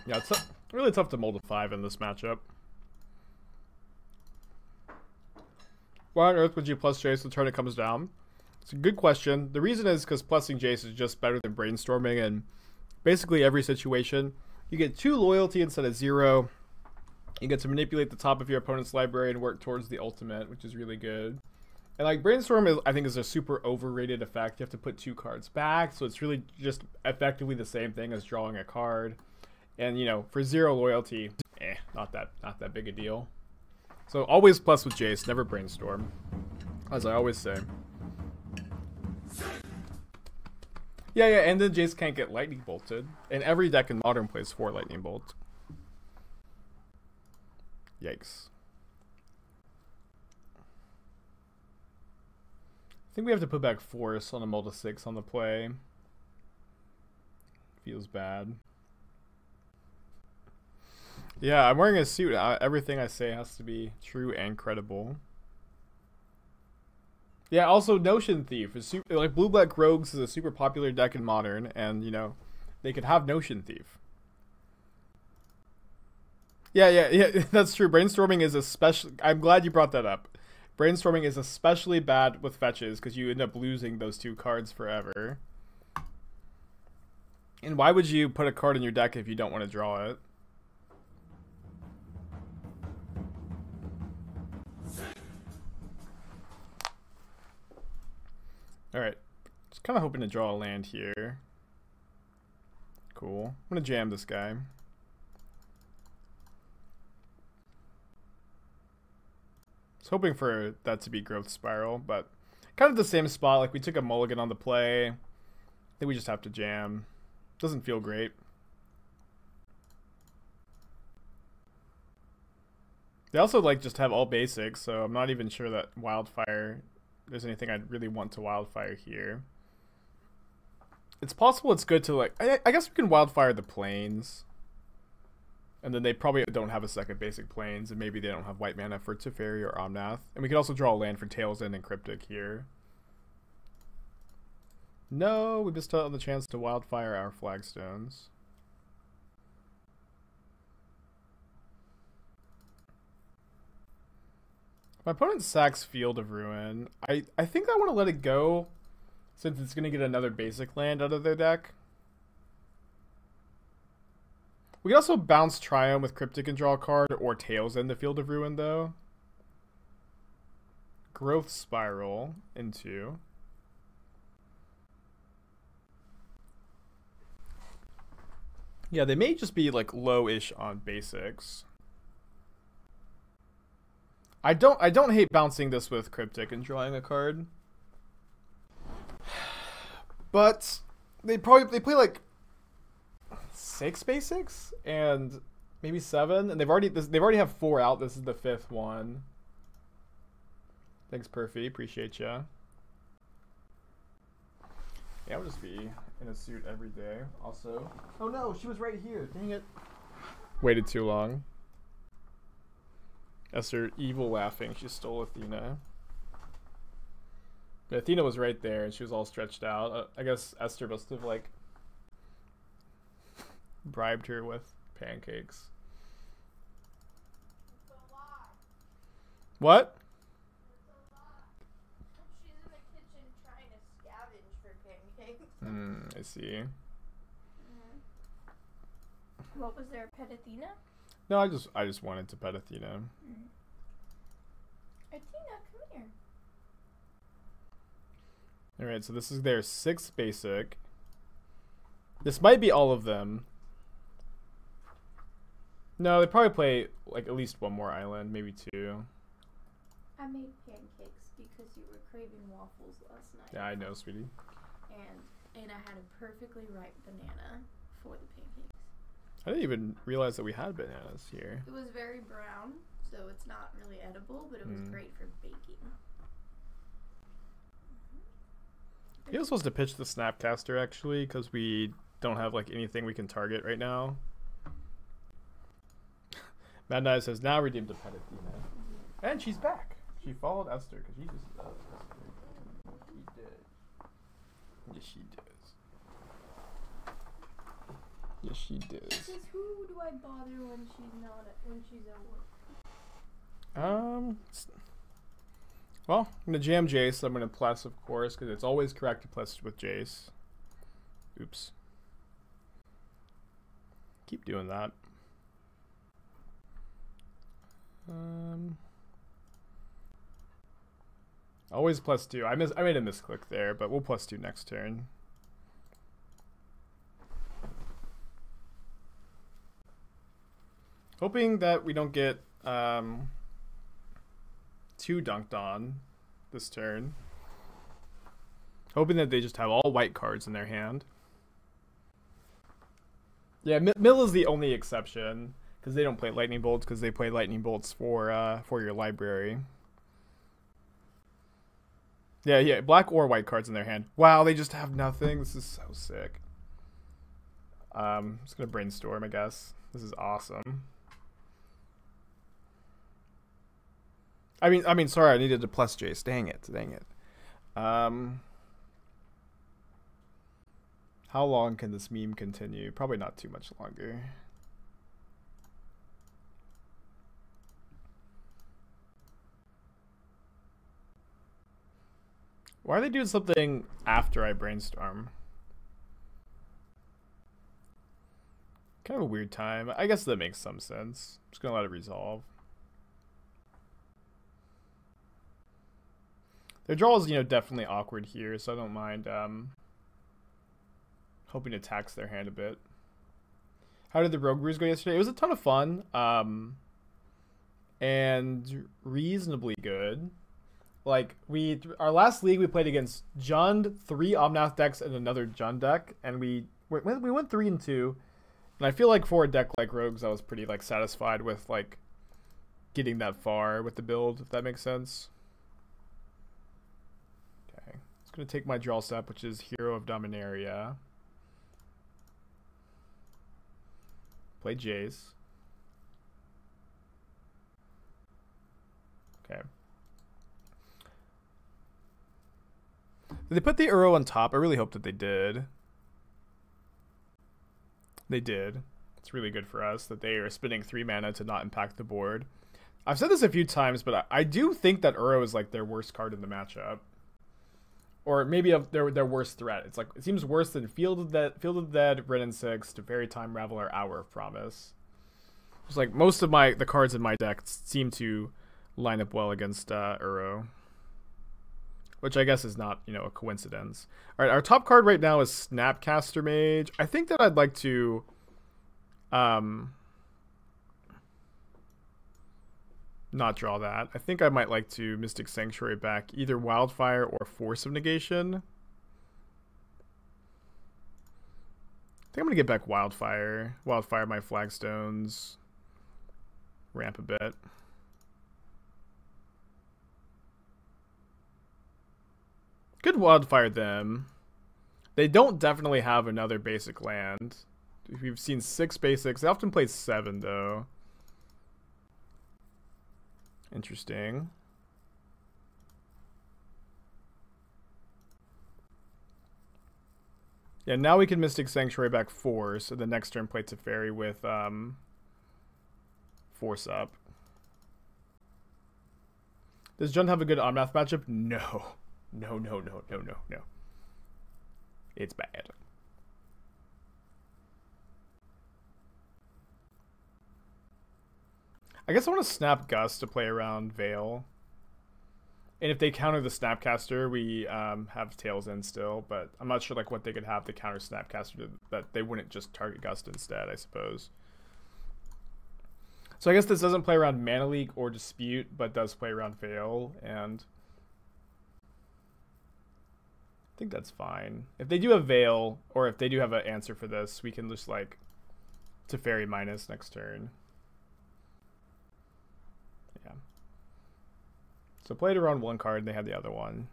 Speaker 1: Yeah, it's really tough to mold a 5 in this matchup. Why on earth would you plus Jace the turn it comes down? It's a good question. The reason is because plussing Jace is just better than brainstorming in basically every situation. You get 2 loyalty instead of 0. You get to manipulate the top of your opponent's library and work towards the ultimate, which is really good. And like Brainstorm, I think, is a super overrated effect. You have to put 2 cards back, so it's really just effectively the same thing as drawing a card. And you know, for 0 loyalty, not that big a deal. So always plus with Jace, never Brainstorm, as I always say. Yeah, and then Jace can't get Lightning Bolted. And every deck in Modern plays 4 Lightning Bolt. Yikes. I think we have to put back Force on a Mold of 6 on the play. Feels bad. Yeah, I'm wearing a suit. Everything I say has to be true and credible. Yeah, also Notion Thief is super, like Blue Black Rogues is a super popular deck in Modern, and you know they could have Notion Thief. Yeah, that's true. Brainstorming is especially. I'm glad you brought that up. Brainstorming is especially bad with fetches because you end up losing those 2 cards forever. And why would you put a card in your deck if you don't want to draw it? Alright. Just kind of hoping to draw a land here. Cool. I'm going to jam this guy. I was hoping for that to be Growth Spiral, but kind of the same spot. Like, we took a mulligan on the play. I think we just have to jam. Doesn't feel great. They also like just have all basics, so I'm not even sure that Wildfire, there's anything I'd really want to Wildfire here. It's possible it's good to like, I guess we can Wildfire the plains. And then they probably don't have a second basic plains, and maybe they don't have white mana for Teferi or Omnath. And we could also draw a land for Tails End and Cryptic here. No, we missed out on the chance to Wildfire our Flagstones. My opponent sacks Field of Ruin. I think I want to let it go, since it's going to get another basic land out of their deck. We can also bounce Triome with Cryptic and draw a card, or Tails End the Field of Ruin, though. Growth Spiral into. Yeah, they may just be like low-ish on basics. I don't hate bouncing this with Cryptic and drawing a card. But they play like 6 basics and maybe 7, and they've already have 4 out. This is the 5th one. Thanks, Perfy. Appreciate ya. Yeah, I'll just be in a suit every day. Also, oh no, she was right here. Dang it. Waited too long. Esther evil laughing. She stole Athena. But Athena was right there, and she was all stretched out. I guess Esther must have like bribed her with pancakes. What?
Speaker 2: She's in the kitchen trying to scavenge for pancakes.
Speaker 1: I see.
Speaker 2: What was there, Pet Athena?
Speaker 1: No, I just wanted to pet Athena.
Speaker 2: Athena, come here.
Speaker 1: Alright, so this is their 6th basic. This might be all of them. No, they probably play like at least one more island, maybe 2.
Speaker 2: I made pancakes because you were craving waffles last night.
Speaker 1: Yeah, I know, sweetie.
Speaker 2: And I had a perfectly ripe banana for the pancakes.
Speaker 1: I didn't even realize that we had bananas here.
Speaker 2: It was very brown, so it's not really edible, but it was great for baking.
Speaker 1: He was supposed to pitch the Snapcaster, actually, because we don't have like anything we can target right now. Mad Knight has now redeemed a pet Athena. And she's back. She followed Esther, because she just loves Esther. She did. Yes, she does. Yes, she does.
Speaker 2: She says, who do I bother when she's at work?
Speaker 1: Well, I'm gonna jam Jace. I'm gonna plus, of course, because it's always correct to plus with Jace. Oops. Keep doing that. Always +2. I made a misclick there, but we'll +2 next turn. Hoping that we don't get 2 dunked on this turn. Hoping that they just have all white cards in their hand. Yeah, Mill is the only exception, because they don't play Lightning Bolts, because they play Lightning Bolts for your library. Yeah, black or white cards in their hand. Wow, they just have nothing. This is so sick. I'm just gonna brainstorm, I guess. This is awesome. I mean, sorry, I needed to plus Jace. Dang it. How long can this meme continue? Probably not too much longer. Why are they doing something after I brainstorm? Kind of a weird time. I guess that makes some sense. I'm just gonna let it resolve. Their draw is, you know, definitely awkward here, so I don't mind hoping to tax their hand a bit. How did the Rogue Brews go yesterday? It was a ton of fun. And reasonably good. Like, our last league we played against Jund, 3 Omnath decks, and another Jund deck, and we went 3-2. And I feel like for a deck like Rogues, I was pretty like satisfied with like getting that far with the build, if that makes sense. Okay, I'm just gonna take my draw step, which is Hero of Dominaria. Play Jace. Okay. Did they put the Uro on top? I really hope that they did. They did. It's really good for us that they are spending 3 mana to not impact the board. I've said this a few times, but I do think that Uro is like their worst card in the matchup. Or maybe their worst threat. It's like, it seems worse than Field of the Dead, Ren and 6, Teferi Time Raveler, Hour of Promise. It's like most of the cards in my deck seem to line up well against Uro. Which I guess is not, you know, a coincidence. Alright, our top card right now is Snapcaster Mage. I think that I'd like to not draw that. I think I might like to Mystic Sanctuary back either Wildfire or Force of Negation. I think I'm going to get back Wildfire. Wildfire my Flagstones. Ramp a bit. Good Wildfire them. They don't definitely have another basic land. We've seen 6 basics. They often play 7 though. Interesting. Yeah, now we can Mystic Sanctuary back 4, so the next turn play Teferi with Force up. Does Jund have a good Omnath matchup? No. No. It's bad. I guess I want to Snap Gust to play around Veil. And if they counter the Snapcaster, we have Tails in still, but I'm not sure like what they could have to counter Snapcaster that they wouldn't just target Gust instead, I suppose. So I guess this doesn't play around Mana Leak or Dispute, but does play around Veil, and I think that's fine. If they do have Veil, or if they do have an answer for this, we can just like Teferi minus next turn. Yeah. So played around 1 card, and they had the other one.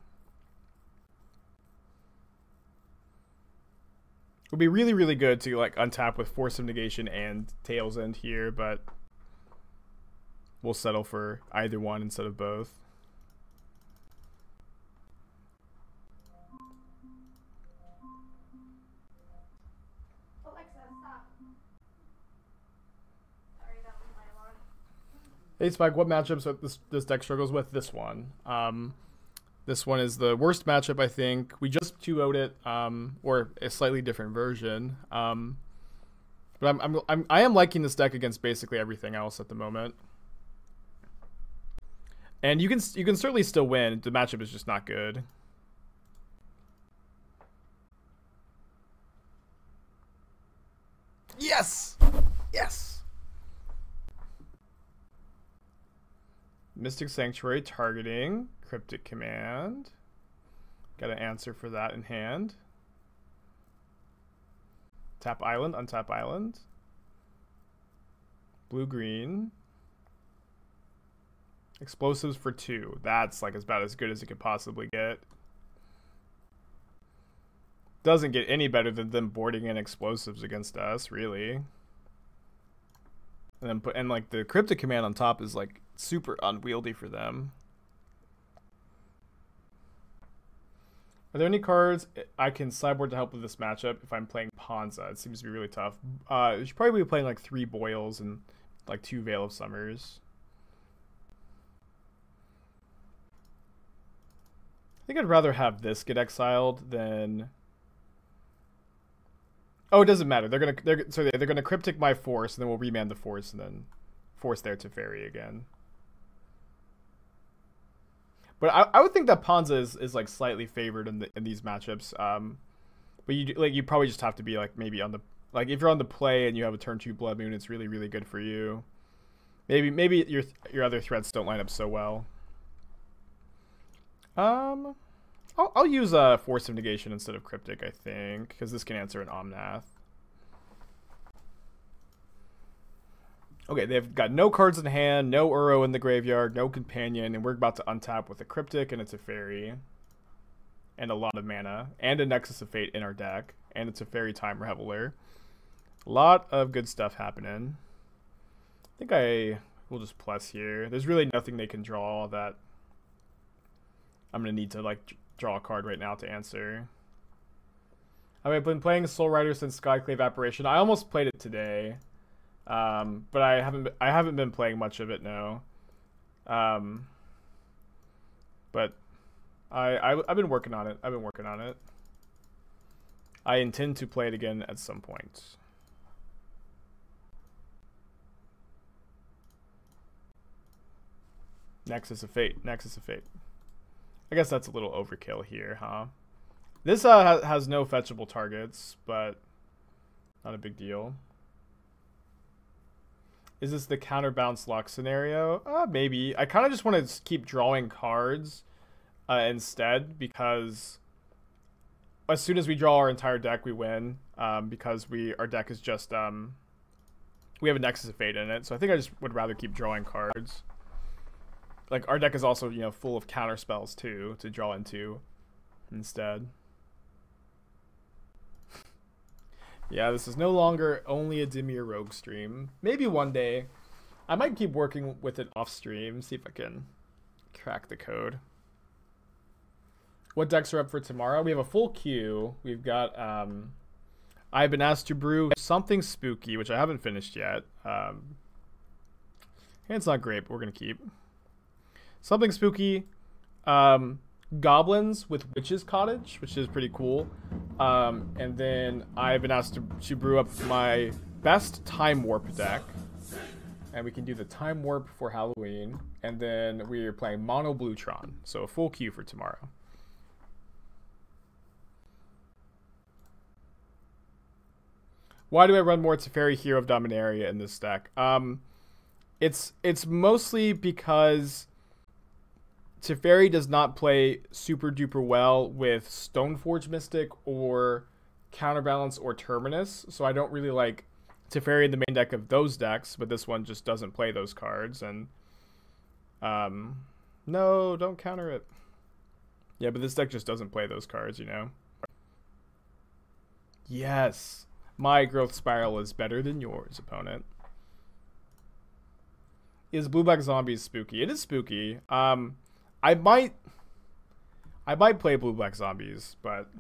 Speaker 1: It would be really, really good to like untap with Force of Negation and Tails End here, but we'll settle for either one instead of both. Hey Spike, what matchups this deck struggles with? This one. This one is the worst matchup, I think. We just 2-0'd it, or a slightly different version. But I am liking this deck against basically everything else at the moment. And you can certainly still win. The matchup is just not good. Yes! Yes! Mystic Sanctuary targeting Cryptic Command. Got an answer for that in hand. Tap Island, untap Island. Blue-green. Explosives for 2. That's like about as good as it could possibly get. Doesn't get any better than them boarding in explosives against us, really. And then like the Cryptic Command on top is like super unwieldy for them. Are there any cards I can sideboard to help with this matchup if I'm playing Ponza? It seems to be really tough. You should probably be playing like 3 Boils and like 2 Veil of Summers. I think I'd rather have this get exiled than... Oh, it doesn't matter. They're gonna Cryptic my Force, and then we'll Remand the Force, and then force their Teferi again. But I would think that Ponza is like slightly favored in these matchups. But you probably just have to be like maybe on the, like if you're on the play and you have a turn 2 Blood Moon, it's really really good for you. Maybe your other threats don't line up so well. I'll use a Force of Negation instead of Cryptic, I think, because this can answer an Omnath. Okay, they've got no cards in hand, no Uro in the graveyard, no Companion, and we're about to untap with a Cryptic and a Teferi. And a lot of mana, and a Nexus of Fate in our deck, and a Teferi Time Raveler. A lot of good stuff happening. I think I will just plus here. There's really nothing they can draw that I'm going to need to like draw a card right now to answer. I mean, I've been playing Soul Rider since Skyclave Apparition. I almost played it today. But I haven't been playing much of it, no. But I've been working on it. I intend to play it again at some point. Nexus of Fate. I guess that's a little overkill here, huh? This has no fetchable targets, but not a big deal. Is this the counterbalance lock scenario? Maybe. I kind of just want to keep drawing cards instead, because as soon as we draw our entire deck, we win. Because our deck is just we have a Nexus of Fate in it, so I think I just would rather keep drawing cards. Like our deck is also, you know, full of counter spells too to draw into instead. Yeah, this is no longer only a Dimir Rogue stream. Maybe one day. I might keep working with it off stream, see if I can crack the code. What decks are up for tomorrow? We have a full queue. We've got I've been asked to brew something spooky, which I haven't finished yet. And it's not great, but we're gonna keep. Something spooky. Goblins with Witch's Cottage, which is pretty cool. And then I've been asked to brew up my best Time Warp deck. And we can do the Time Warp for Halloween. And then we're playing Mono Bluetron. So a full queue for tomorrow. Why do I run more Teferi Hero of Dominaria in this deck? It's mostly because Teferi does not play super duper well with Stoneforge Mystic or Counterbalance or Terminus, so I don't really like Teferi in the main deck of those decks, but this one just doesn't play those cards, and no, don't counter it. Yeah, but this deck just doesn't play those cards, you know? Yes, my Growth Spiral is better than yours, opponent. Is Blue-Black Zombies spooky? It is spooky. I might play Blue-Black Zombies, but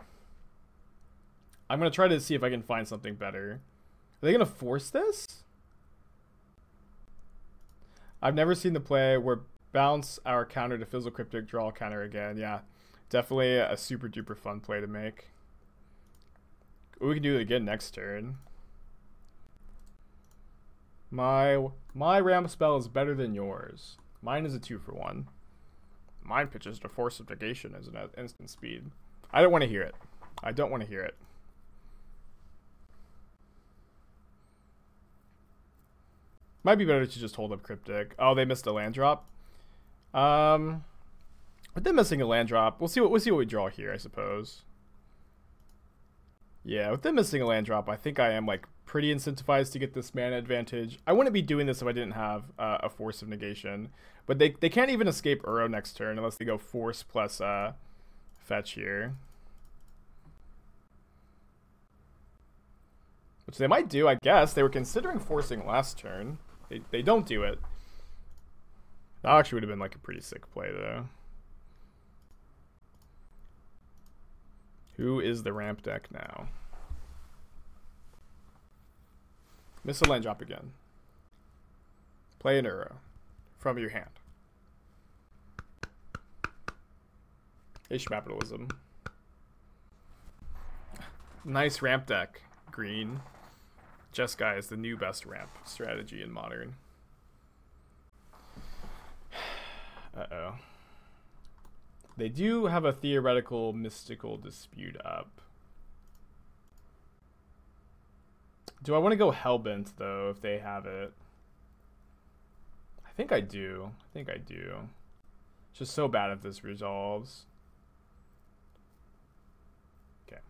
Speaker 1: I'm going to try to see if I can find something better. Are they going to force this? I've never seen the play where bounce our counter to Fizzle Cryptic, draw a counter again. Yeah, definitely a super duper fun play to make. We can do it again next turn. My ramp spell is better than yours. Mine is a 2-for-1. Mine pitches to Force of Negation as an instant speed. I don't want to hear it. I don't want to hear it. Might be better to just hold up Cryptic. Oh, they missed a land drop. With them missing a land drop, we'll see what we draw here, I suppose. Yeah, with them missing a land drop, I think I am like pretty incentivized to get this mana advantage. I wouldn't be doing this if I didn't have a Force of Negation. But they can't even escape Uro next turn unless they go Force plus Fetch here. Which they might do, I guess. They were considering forcing last turn. They don't do it. That actually would have been like a pretty sick play, though. Who is the ramp deck now? Miss a land drop again. Play an Uro from your hand. Ishmapitalism. Nice ramp deck. green. Jeskai is the new best ramp strategy in Modern. Uh-oh. They do have a theoretical mystical dispute up. Do I want to go Hellbent, though, if they have it? I think I do. It's just so bad if this resolves. Okay.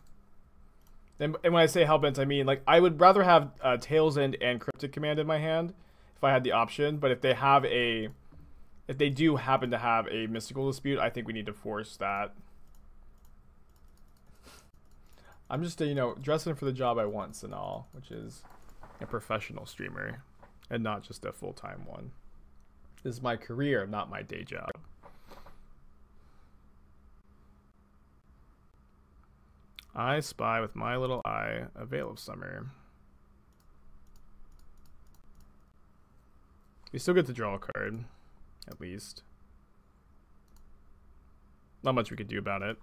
Speaker 1: And when I say Hellbent, I mean, like, I would rather have Tails End and Cryptic Command in my hand if I had the option, but if they have a... If they do happen to have a mystical dispute, I think we need to force that. I'm just, you know, dressing for the job I want and all, which is a professional streamer and not just a full-time one. This is my career, not my day job. I spy with my little eye a Veil of Summer. We still get to draw a card. At least. Not much we could do about it.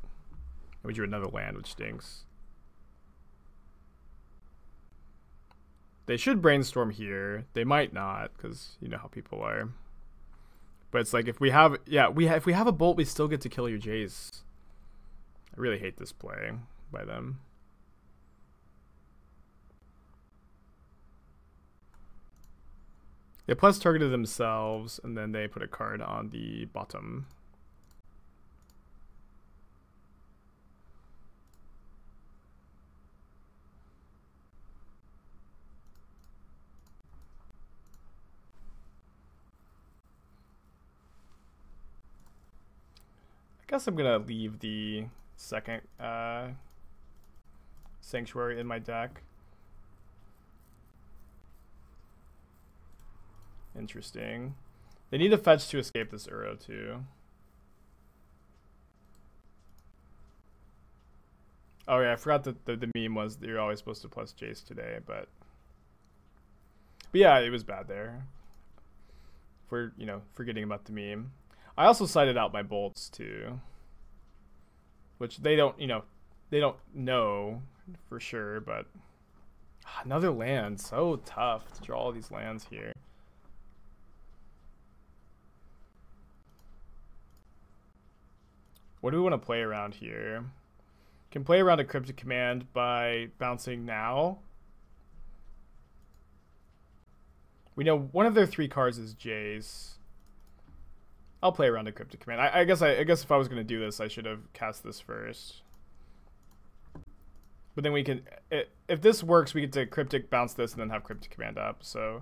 Speaker 1: We drew another land, which stinks. They should brainstorm here. They might not, because you know how people are. But it's like if we have, if we have a bolt, we still get to kill your Jace. I really hate this play by them. They plus targeted themselves, and then they put a card on the bottom. I guess I'm gonna leave the second Sanctuary in my deck. Interesting. They need a fetch to escape this Uro too. Oh yeah, I forgot that the meme was that you're always supposed to plus Jace today, but yeah, it was bad there. For, you know, forgetting about the meme. I also cited out my bolts too, which they don't, you know, they don't know for sure, but another land, so tough to draw all these lands here. What do we want to play around here? Can play around a Cryptic Command by bouncing now. We know one of their 3 cards is Jace. I'll play around a Cryptic Command. I guess if I was going to do this, I should have cast this first. But then we can, if this works, we get to Cryptic bounce this and then have Cryptic Command up. So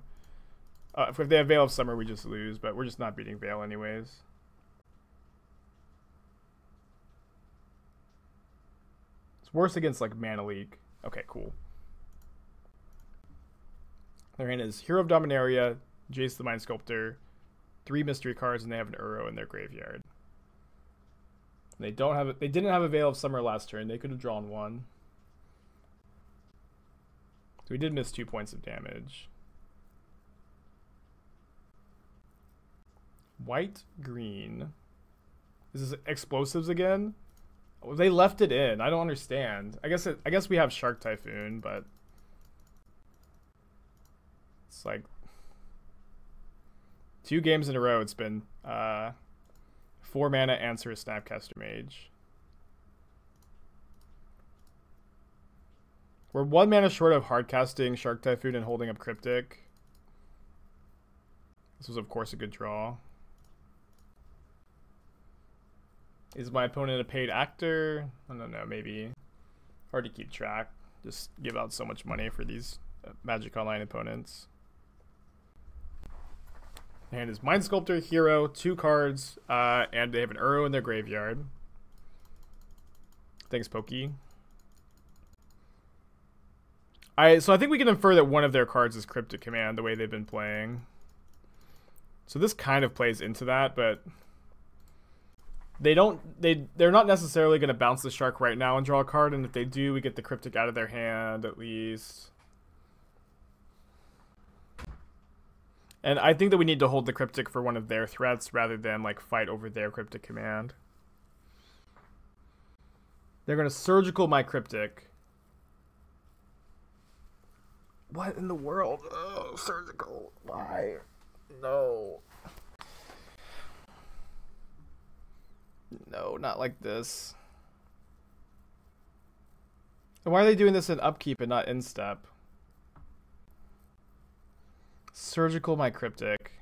Speaker 1: if they have Veil of Summer, we just lose, but we're just not beating Veil anyways. Worse against like Mana Leak. Okay, cool. Their hand is Hero of Dominaria, Jace the Mind Sculptor, 3 mystery cards, and they have an Uro in their graveyard. They don't have it. They didn't have a Veil of Summer last turn. They could have drawn 1. So we did miss 2 points of damage. White, green. Is this explosives again? Well, they left it in. I don't understand. I guess we have Shark Typhoon, but it's like 2 games in a row. It's been 4 mana answer a Snapcaster Mage. We're 1 mana short of hardcasting Shark Typhoon and holding up Cryptic. This was of course a good draw. Is my opponent a paid actor? I don't know, maybe. Hard to keep track. Just give out so much money for these Magic Online opponents. And is Mind Sculptor, Hero, 2 cards, and they have an Uro in their graveyard. Thanks, Pokey. So I think we can infer that one of their cards is Cryptic Command, the way they've been playing. So this kind of plays into that, but they're not necessarily going to bounce the Shark right now and draw a card, and if they do, we get the Cryptic out of their hand at least. And I think that we need to hold the Cryptic for one of their threats rather than like fight over their Cryptic Command. They're going to Surgical my Cryptic. What in the world? Oh, surgical. Why? No. No, not like this. And why are they doing this in upkeep and not in step? Surgical my Cryptic.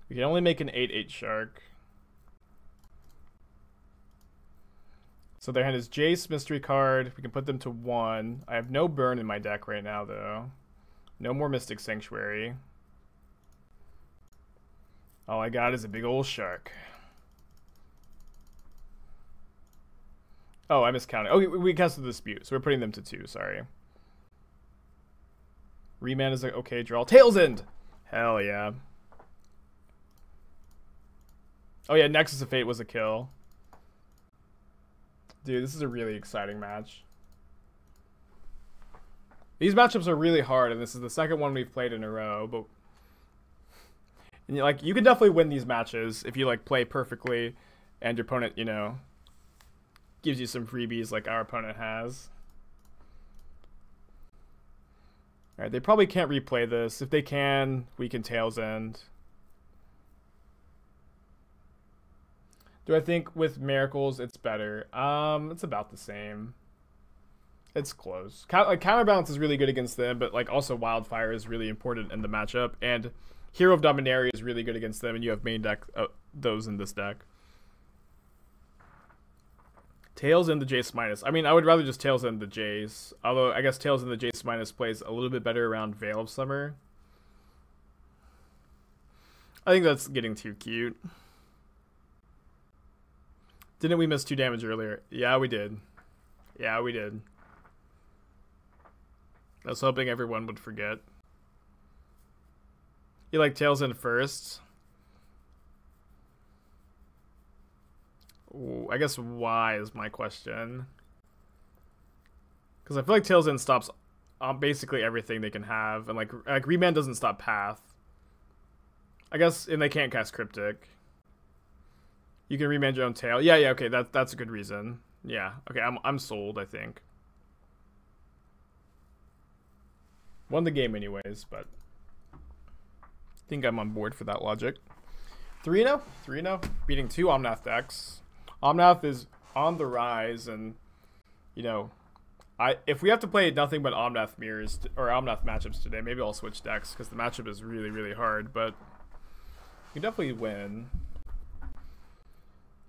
Speaker 1: We can only make an 8/8 Shark. So their hand is Jace, Mystery card. We can put them to 1. I have no burn in my deck right now, though. No more Mystic Sanctuary. All I got is a big old Shark. Oh, I miscounted. Oh, we casted the Dispute, so we're putting them to 2, sorry. Remand is like, okay, draw. Tail's End! Hell yeah. Oh yeah, Nexus of Fate was a kill. Dude, this is a really exciting match. These matchups are really hard, and this is the second one we've played in a row, but... And you can definitely win these matches if you, play perfectly, and your opponent, gives you some freebies like our opponent has. Alright, they probably can't replay this. If they can, we can Tail's End. Do I think with Miracles it's better? It's about the same. It's close. Counterbalance is really good against them, but also Wildfire is really important in the matchup, and Hero of Dominaria is really good against them, and you have main deck those in this deck. Tails in the Jace minus. I mean, I would rather just Tails in the Jace, although I guess Tails in the Jace minus plays a little bit better around Veil of Summer. I think that's getting too cute. Didn't we miss 2 damage earlier? Yeah, we did. Yeah, we did. I was hoping everyone would forget. You like Tails in first? Ooh, I guess why is my question. Because I feel like Tails in stops basically everything they can have. And like Remand doesn't stop Path. I guess, and they can't cast Cryptic. You can remand your own tail. Yeah, okay, that's a good reason. Yeah, okay, I'm sold, I think. Won the game anyways, but I think I'm on board for that logic. 3-0? 3-0. Beating 2 Omnath decks. Omnath is on the rise, and, if we have to play nothing but Omnath mirrors, or Omnath matchups today, maybe I'll switch decks, because the matchup is really, really hard, but you definitely win.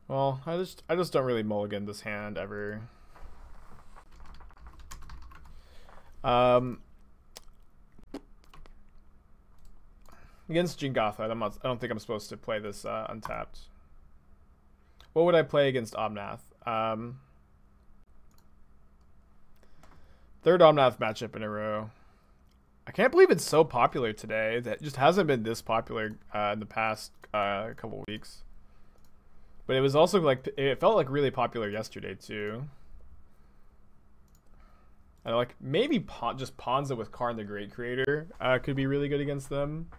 Speaker 1: Well, I just don't really mulligan this hand ever. Against Jingatha, I don't think I'm supposed to play this untapped. What would I play against Omnath? Third Omnath matchup in a row. I can't believe it's so popular today. That just hasn't been this popular in the past couple weeks. But it was also it felt really popular yesterday too. And maybe just Ponza with Karn the Great Creator could be really good against them.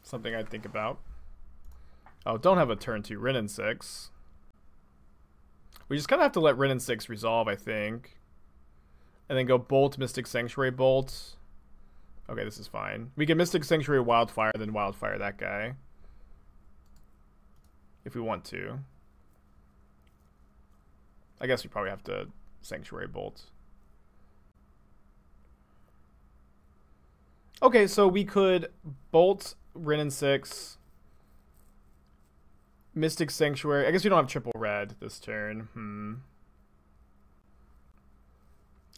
Speaker 1: Something I'd think about. Oh, don't have a turn 2 Renin 6. We just kind of have to let Renin 6 resolve, I think. And then go Bolt, Mystic Sanctuary, Bolt. Okay, this is fine. We can Mystic Sanctuary, Wildfire, then Wildfire that guy. If we want to. I guess we probably have to Sanctuary Bolt. Okay, so we could Bolt, Renin 6, Mystic Sanctuary. I guess we don't have triple red this turn.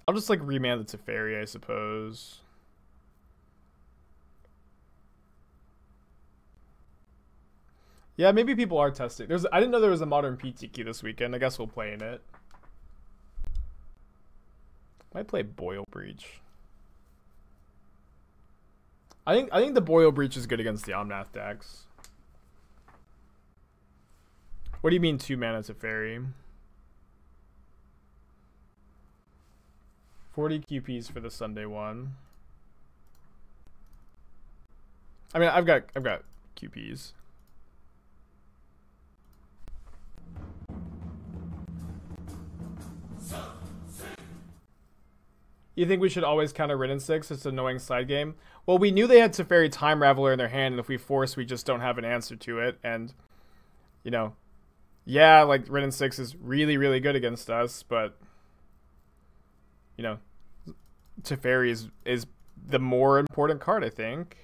Speaker 1: I'll just remand the Teferi, I suppose. Yeah, maybe people are testing. I didn't know there was a modern PTQ this weekend. I guess we'll play in it. Might play Boil Breach. I think the Boil Breach is good against the Omnath decks. What do you mean 2 mana Teferi? 40 QPs for the Sunday one. I mean, I've got QPs. You think we should always counter Rin and 6? It's an annoying side game. Well, we knew they had Teferi Time Raveler in their hand, and if we force, we just don't have an answer to it. And, you know, yeah, like Rin and 6 is really, really good against us, but, you know, Teferi is the more important card, I think.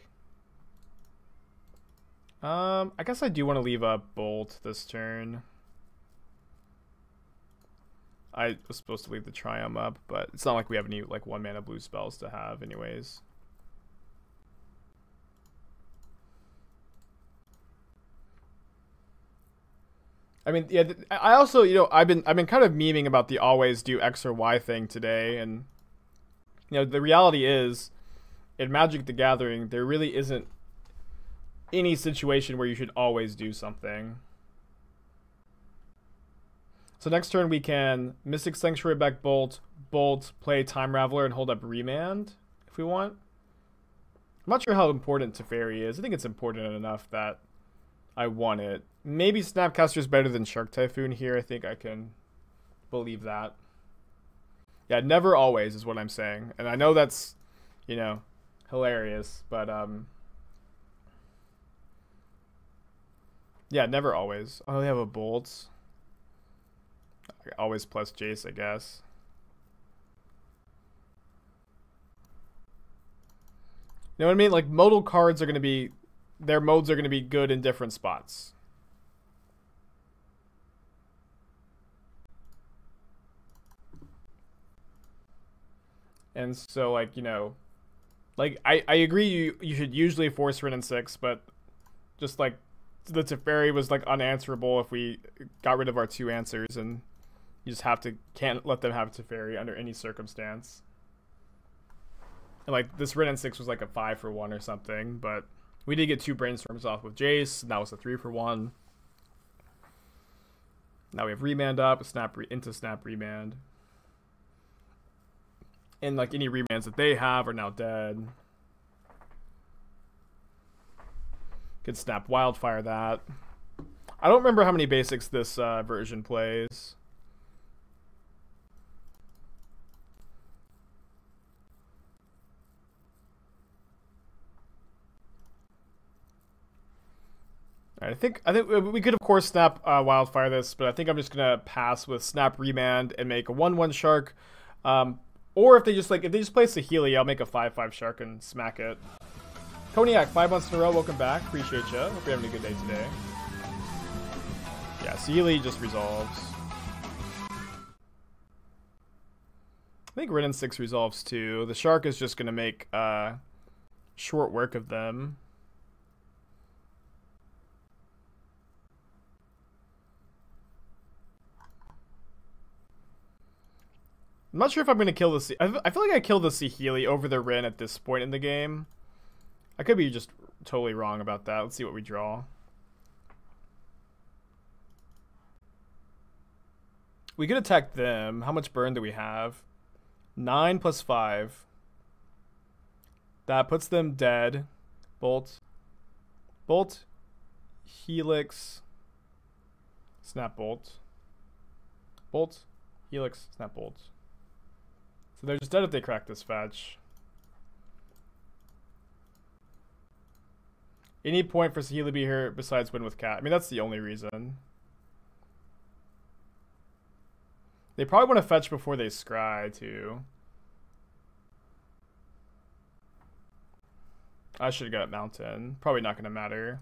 Speaker 1: I guess I do want to leave a Bolt this turn. I was supposed to leave the Triome up, but it's not like we have any like 1-mana blue spells to have anyways. I mean, yeah, I also, you know, I've been kind of memeing about the always do X or Y thing today, and you know, the reality is in Magic the Gathering, there really isn't any situation where you should always do something. So next turn we can Mystic Sanctuary back Bolt, play Time Raveler, and hold up Remand if we want. I'm not sure how important Teferi is. I think it's important enough that I want it. Maybe Snapcaster is better than Shark Typhoon here. I think I can believe that. Yeah, never always is what I'm saying. And I know that's, you know, hilarious, but yeah, never always. Oh, they have a Bolt. Always plus Jace, I guess. You know what I mean? Like, modal cards are going to be... Their modes are going to be good in different spots. And so, like, you know... Like, I agree you should usually force Rin and 6, but just, like, the Teferi was, like, unanswerable if we got rid of our 2 answers, and... You just can't let them have Teferi under any circumstance. And like this Rin and 6 was like a 5-for-1 or something, but we did get 2 Brainstorms off with Jace, and that was a 3-for-1. Now we have Remand up, into Snap Remand. And like any remands that they have are now dead. Could Snap Wildfire that. I don't remember how many basics this version plays. I think we could of course Snap Wildfire this, but I think I'm just gonna pass with Snap Remand and make a 1/1 Shark. Or if they just play Saheeli, I'll make a 5/5 Shark and smack it. Cognac, 5 months in a row, welcome back. Appreciate you. Hope you're having a good day today. Yeah, Saheeli just resolves. I think Rin and 6 resolves too. The Shark is just gonna make short work of them. I'm not sure if I'm going to kill the... I feel like I killed the Saheeli over the Rin at this point in the game. I could be just totally wrong about that. Let's see what we draw. We could attack them. How much burn do we have? 9 plus 5. That puts them dead. Bolt. Bolt. Helix. Snap Bolt. Bolt. Helix. Snap Bolt. So they're just dead if they crack this fetch. Any point for Saheeli to be here besides win with Cat? I mean, that's the only reason. They probably want to fetch before they scry, too. I should have got Mountain. Probably not going to matter.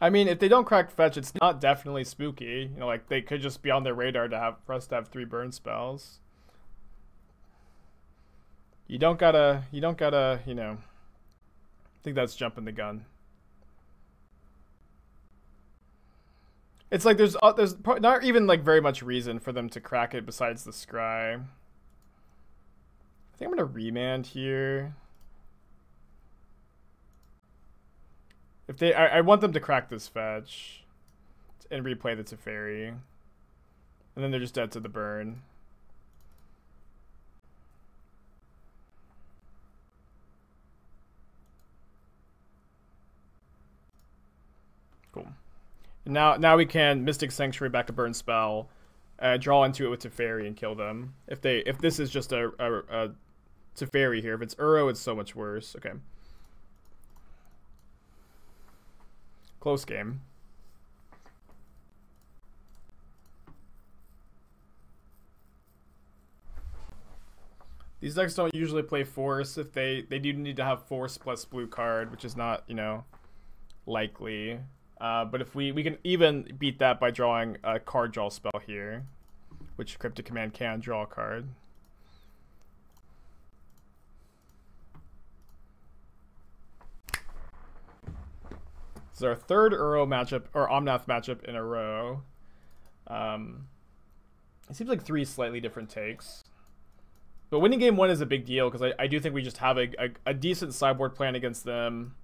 Speaker 1: I mean, if they don't crack fetch, it's not definitely spooky. You know, like, they could just be on their radar for us to have 3 burn spells. You don't gotta, you know, I think that's jumping the gun. It's like there's not even like very much reason for them to crack it besides the scry. I think I'm gonna Remand here. If they, I want them to crack this fetch and replay the Teferi, and then they're just dead to the burn. Now we can Mystic Sanctuary back to burn spell, draw into it with Teferi and kill them. If this is just a Teferi here, if it's Uro, it's so much worse. Okay. Close game. These decks don't usually play Force. If they do need to have Force plus blue card, which is not, you know, likely. But if we can even beat that by drawing a card draw spell here, which Cryptic Command can draw a card. This is our third Uro matchup, or Omnath matchup in a row. It seems like 3 slightly different takes. But winning game 1 is a big deal, because I do think we just have a decent sideboard plan against them.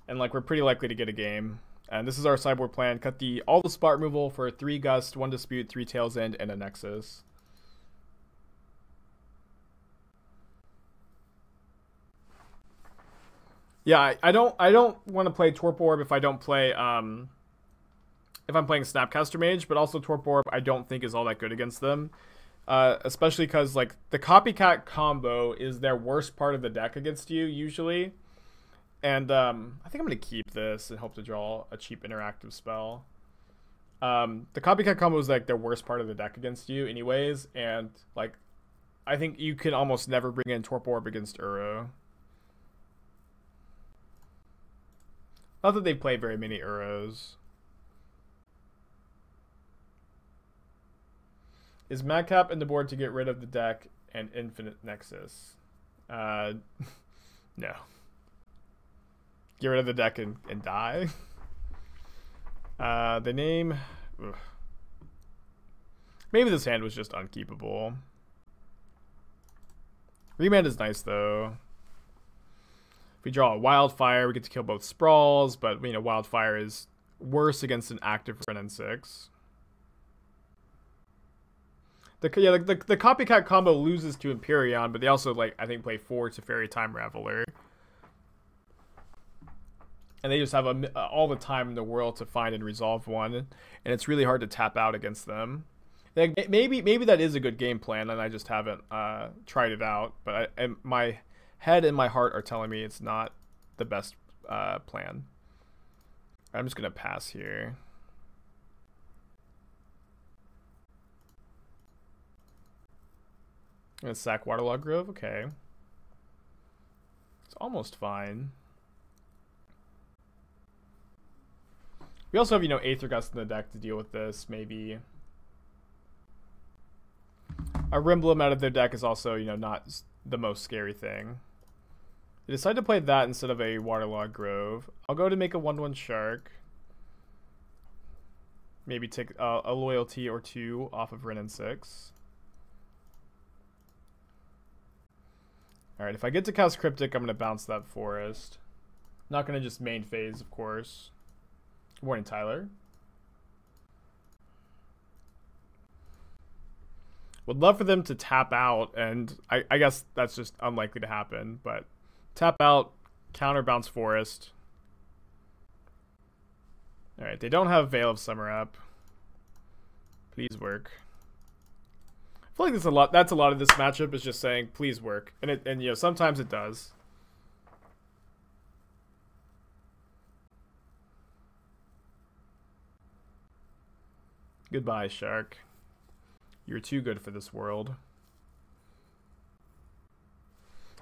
Speaker 1: And like we're pretty likely to get a game. And this is our sideboard plan. Cut all the spot removal for 3 Gust, 1 Dispute, 3 Tails End, and a Nexus. Yeah, I don't want to play Torp Orb if I don't play if I'm playing Snapcaster Mage, but also Torp Orb I don't think is all that good against them. Especially because like the copycat combo is their worst part of the deck against you usually. And I think I'm gonna keep this and hope to draw a cheap interactive spell. The copycat combo is like their worst part of the deck against you anyways, and like I think you can almost never bring in Torp Orb against Uro. Not that they play very many Uros. Is Madcap in the board to get rid of the deck and Infinite Nexus? No. Get rid of the deck and die? The name... Ugh. Maybe this hand was just unkeepable. Remand is nice, though. If we draw a Wildfire, we get to kill both Sprawls, but, you know, Wildfire is worse against an active Renin 6. The copycat combo loses to Emperion, but they also, like, I think play 4 Teferi Time Raveler. And they just have all the time in the world to find and resolve one, and it's really hard to tap out against them. Like, maybe that is a good game plan, and I just haven't tried it out. But my head and my heart are telling me it's not the best plan. I'm just gonna pass here. I'm gonna sack Waterlog Grove. Okay, it's almost fine. We also have, you know, Aether Gust in the deck to deal with this, maybe. A Rimblem out of their deck is also, you know, not the most scary thing. They decided to play that instead of a Waterlog Grove. I'll go to make a 1/1 Shark. Maybe take a loyalty or 2 off of Renin 6. Alright, if I get to cast Cryptic, I'm going to bounce that Forest. Not going to just main phase, of course. Good morning, Tyler. Would love for them to tap out, and I guess that's just unlikely to happen, but tap out, counterbounce Forest. Alright, they don't have Veil of Summer up. Please work. I feel like that's a lot of this matchup is just saying, please work. And you know, sometimes it does. Goodbye, Shark. You're too good for this world.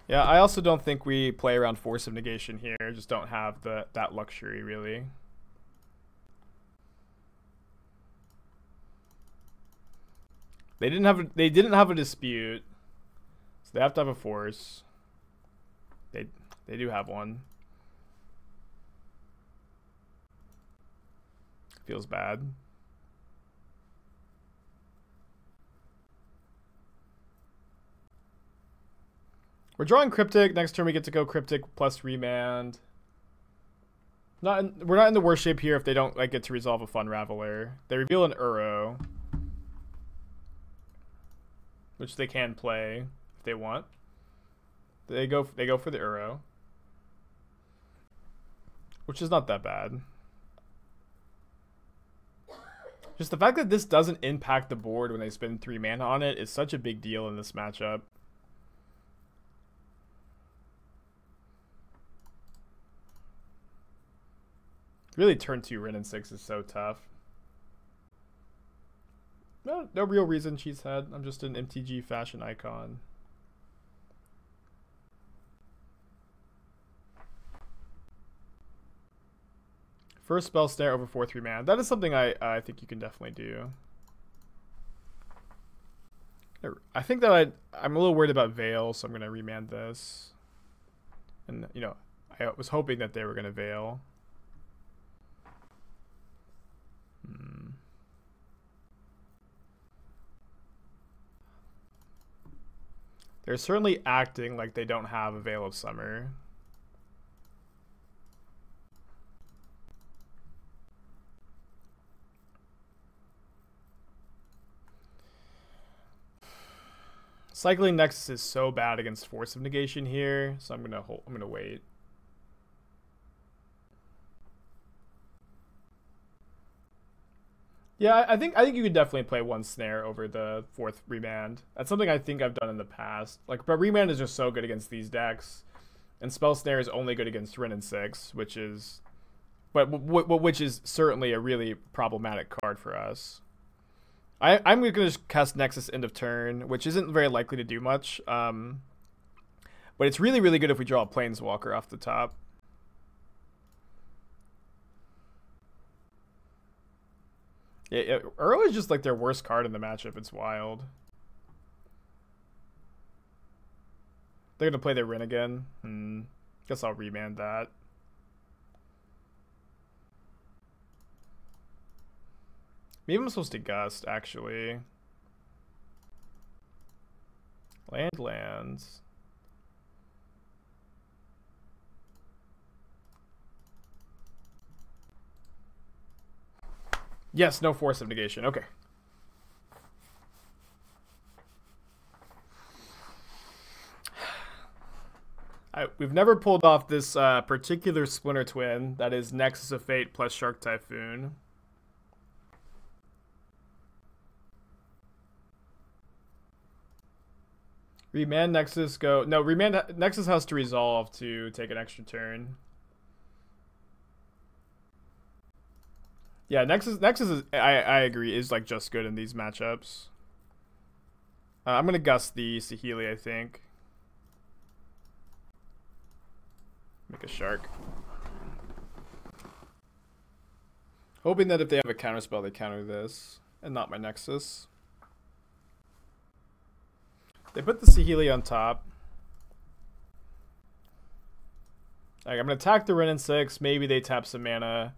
Speaker 1: Yeah, I also don't think we play around Force of Negation here. Just don't have that luxury, really. They didn't have a dispute, so they have to have a force. They do have one. Feels bad. We're drawing Cryptic. Next turn we get to go Cryptic plus Remand. We're not in the worst shape here if they don't like get to resolve a fun Raveler. They reveal an Uro, which they can play if they want. They go for the Uro, which is not that bad. Just the fact that this doesn't impact the board when they spend 3 mana on it is such a big deal in this matchup. Really, turn 2 Ren and 6 is so tough. No real reason, Cheesehead. I'm just an MTG fashion icon. First spell snare over 4/3 mana. That is something I think you can definitely do. I think that I'm a little worried about Veil, so I'm gonna remand this. And you know, I was hoping that they were gonna Veil. They're certainly acting like they don't have a Veil of Summer. Cycling Nexus is so bad against Force of Negation here, so I'm gonna wait. Yeah, I think you could definitely play 1 snare over the 4th Remand. That's something I think I've done in the past. Like, but Remand is just so good against these decks, and Spell Snare is only good against Ren and 6, which is certainly a really problematic card for us. I'm going to just cast Nexus end of turn, which isn't very likely to do much. But it's really, really good if we draw a Planeswalker off the top. Yeah, Uro is just like their worst card in the matchup. It's wild. They're going to play their Rin again. Guess I'll remand that. Maybe I'm supposed to Gust, actually. Lands. Yes, no Force of Negation. Okay. We've never pulled off this particular Splinter Twin. That is Nexus of Fate plus Shark Typhoon. Remand Nexus go... No, Remand Nexus has to resolve to take an extra turn. Yeah, Nexus is... I agree, is like just good in these matchups. I'm going to Gust the Saheeli, I think. Make a Shark. Hoping that if they have a counterspell, they counter this. And not my Nexus. They put the Saheeli on top. Like, I'm going to attack the Ren and 6. Maybe they tap some mana.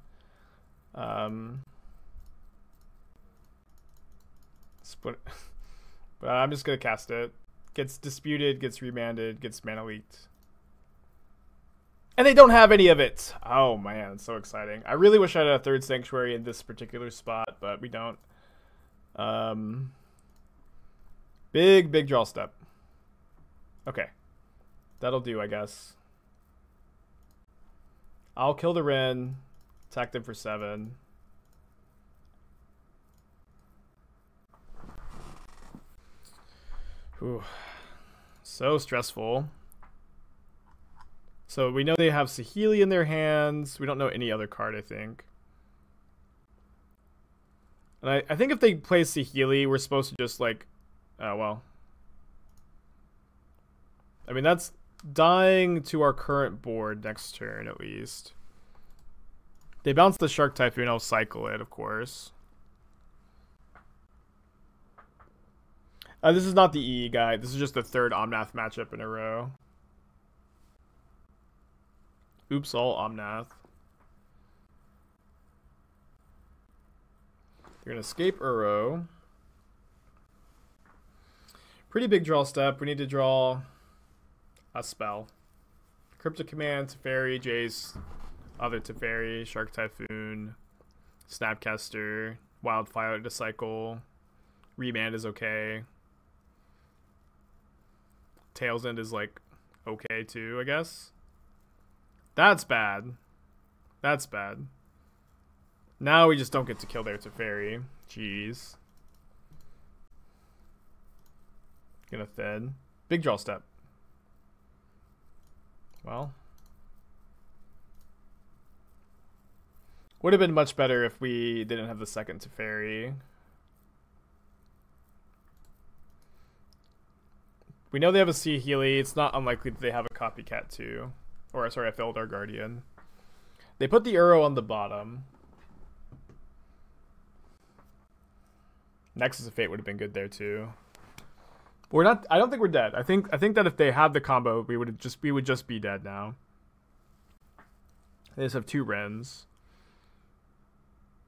Speaker 1: Split. But I'm just going to cast it. Gets disputed, gets remanded, gets mana leaked. And they don't have any of it. Oh, man. So exciting. I really wish I had a 3rd Sanctuary in this particular spot, but we don't. Big draw step. Okay. That'll do, I guess. I'll kill the Ren. Attack them for 7. Whew. So stressful. So we know they have Saheeli in their hands. We don't know any other card, I think. And I think if they play Saheeli, we're supposed to just like... Oh, well. I mean, that's dying to our current board next turn, at least. They bounce the Shark Typhoon, I'll cycle it, of course. This is not the EE guy. This is just the 3rd Omnath matchup in a row. Oops, all Omnath. They're going to escape Uro. Pretty big draw step. We need to draw a spell. Cryptic Command, Teferi, Jace, other Teferi, Shark Typhoon, Snapcaster, Wildfire to cycle. Remand is okay. Tail's End is like okay too, I guess. That's bad. That's bad. Now we just don't get to kill their Teferi. Jeez. Gonna thin. Big draw step. Well. Would have been much better if we didn't have the second Teferi. We know they have a Sea Healy. It's not unlikely that they have a copycat too. Or sorry, I failed our Guardian. They put the Uro on the bottom. Nexus of Fate would have been good there too. But we're not. I don't think we're dead. I think that if they had the combo, we would just be dead now. They just have 2 Rens.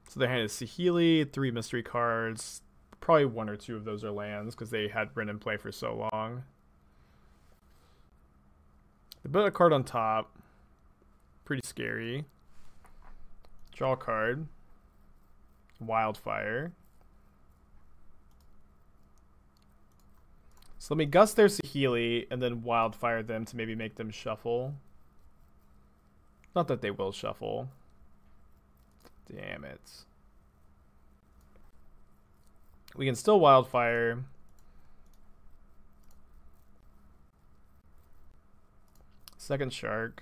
Speaker 1: So their hand is Sahili, 3 mystery cards. Probably 1 or 2 of those are lands because they had Ren in play for so long. They put a card on top. Pretty scary. Draw a card. Wildfire. So let me Gust their Sahili and then Wildfire them to maybe make them shuffle. Not that they will shuffle. Damn it. We can still Wildfire. Second Shark.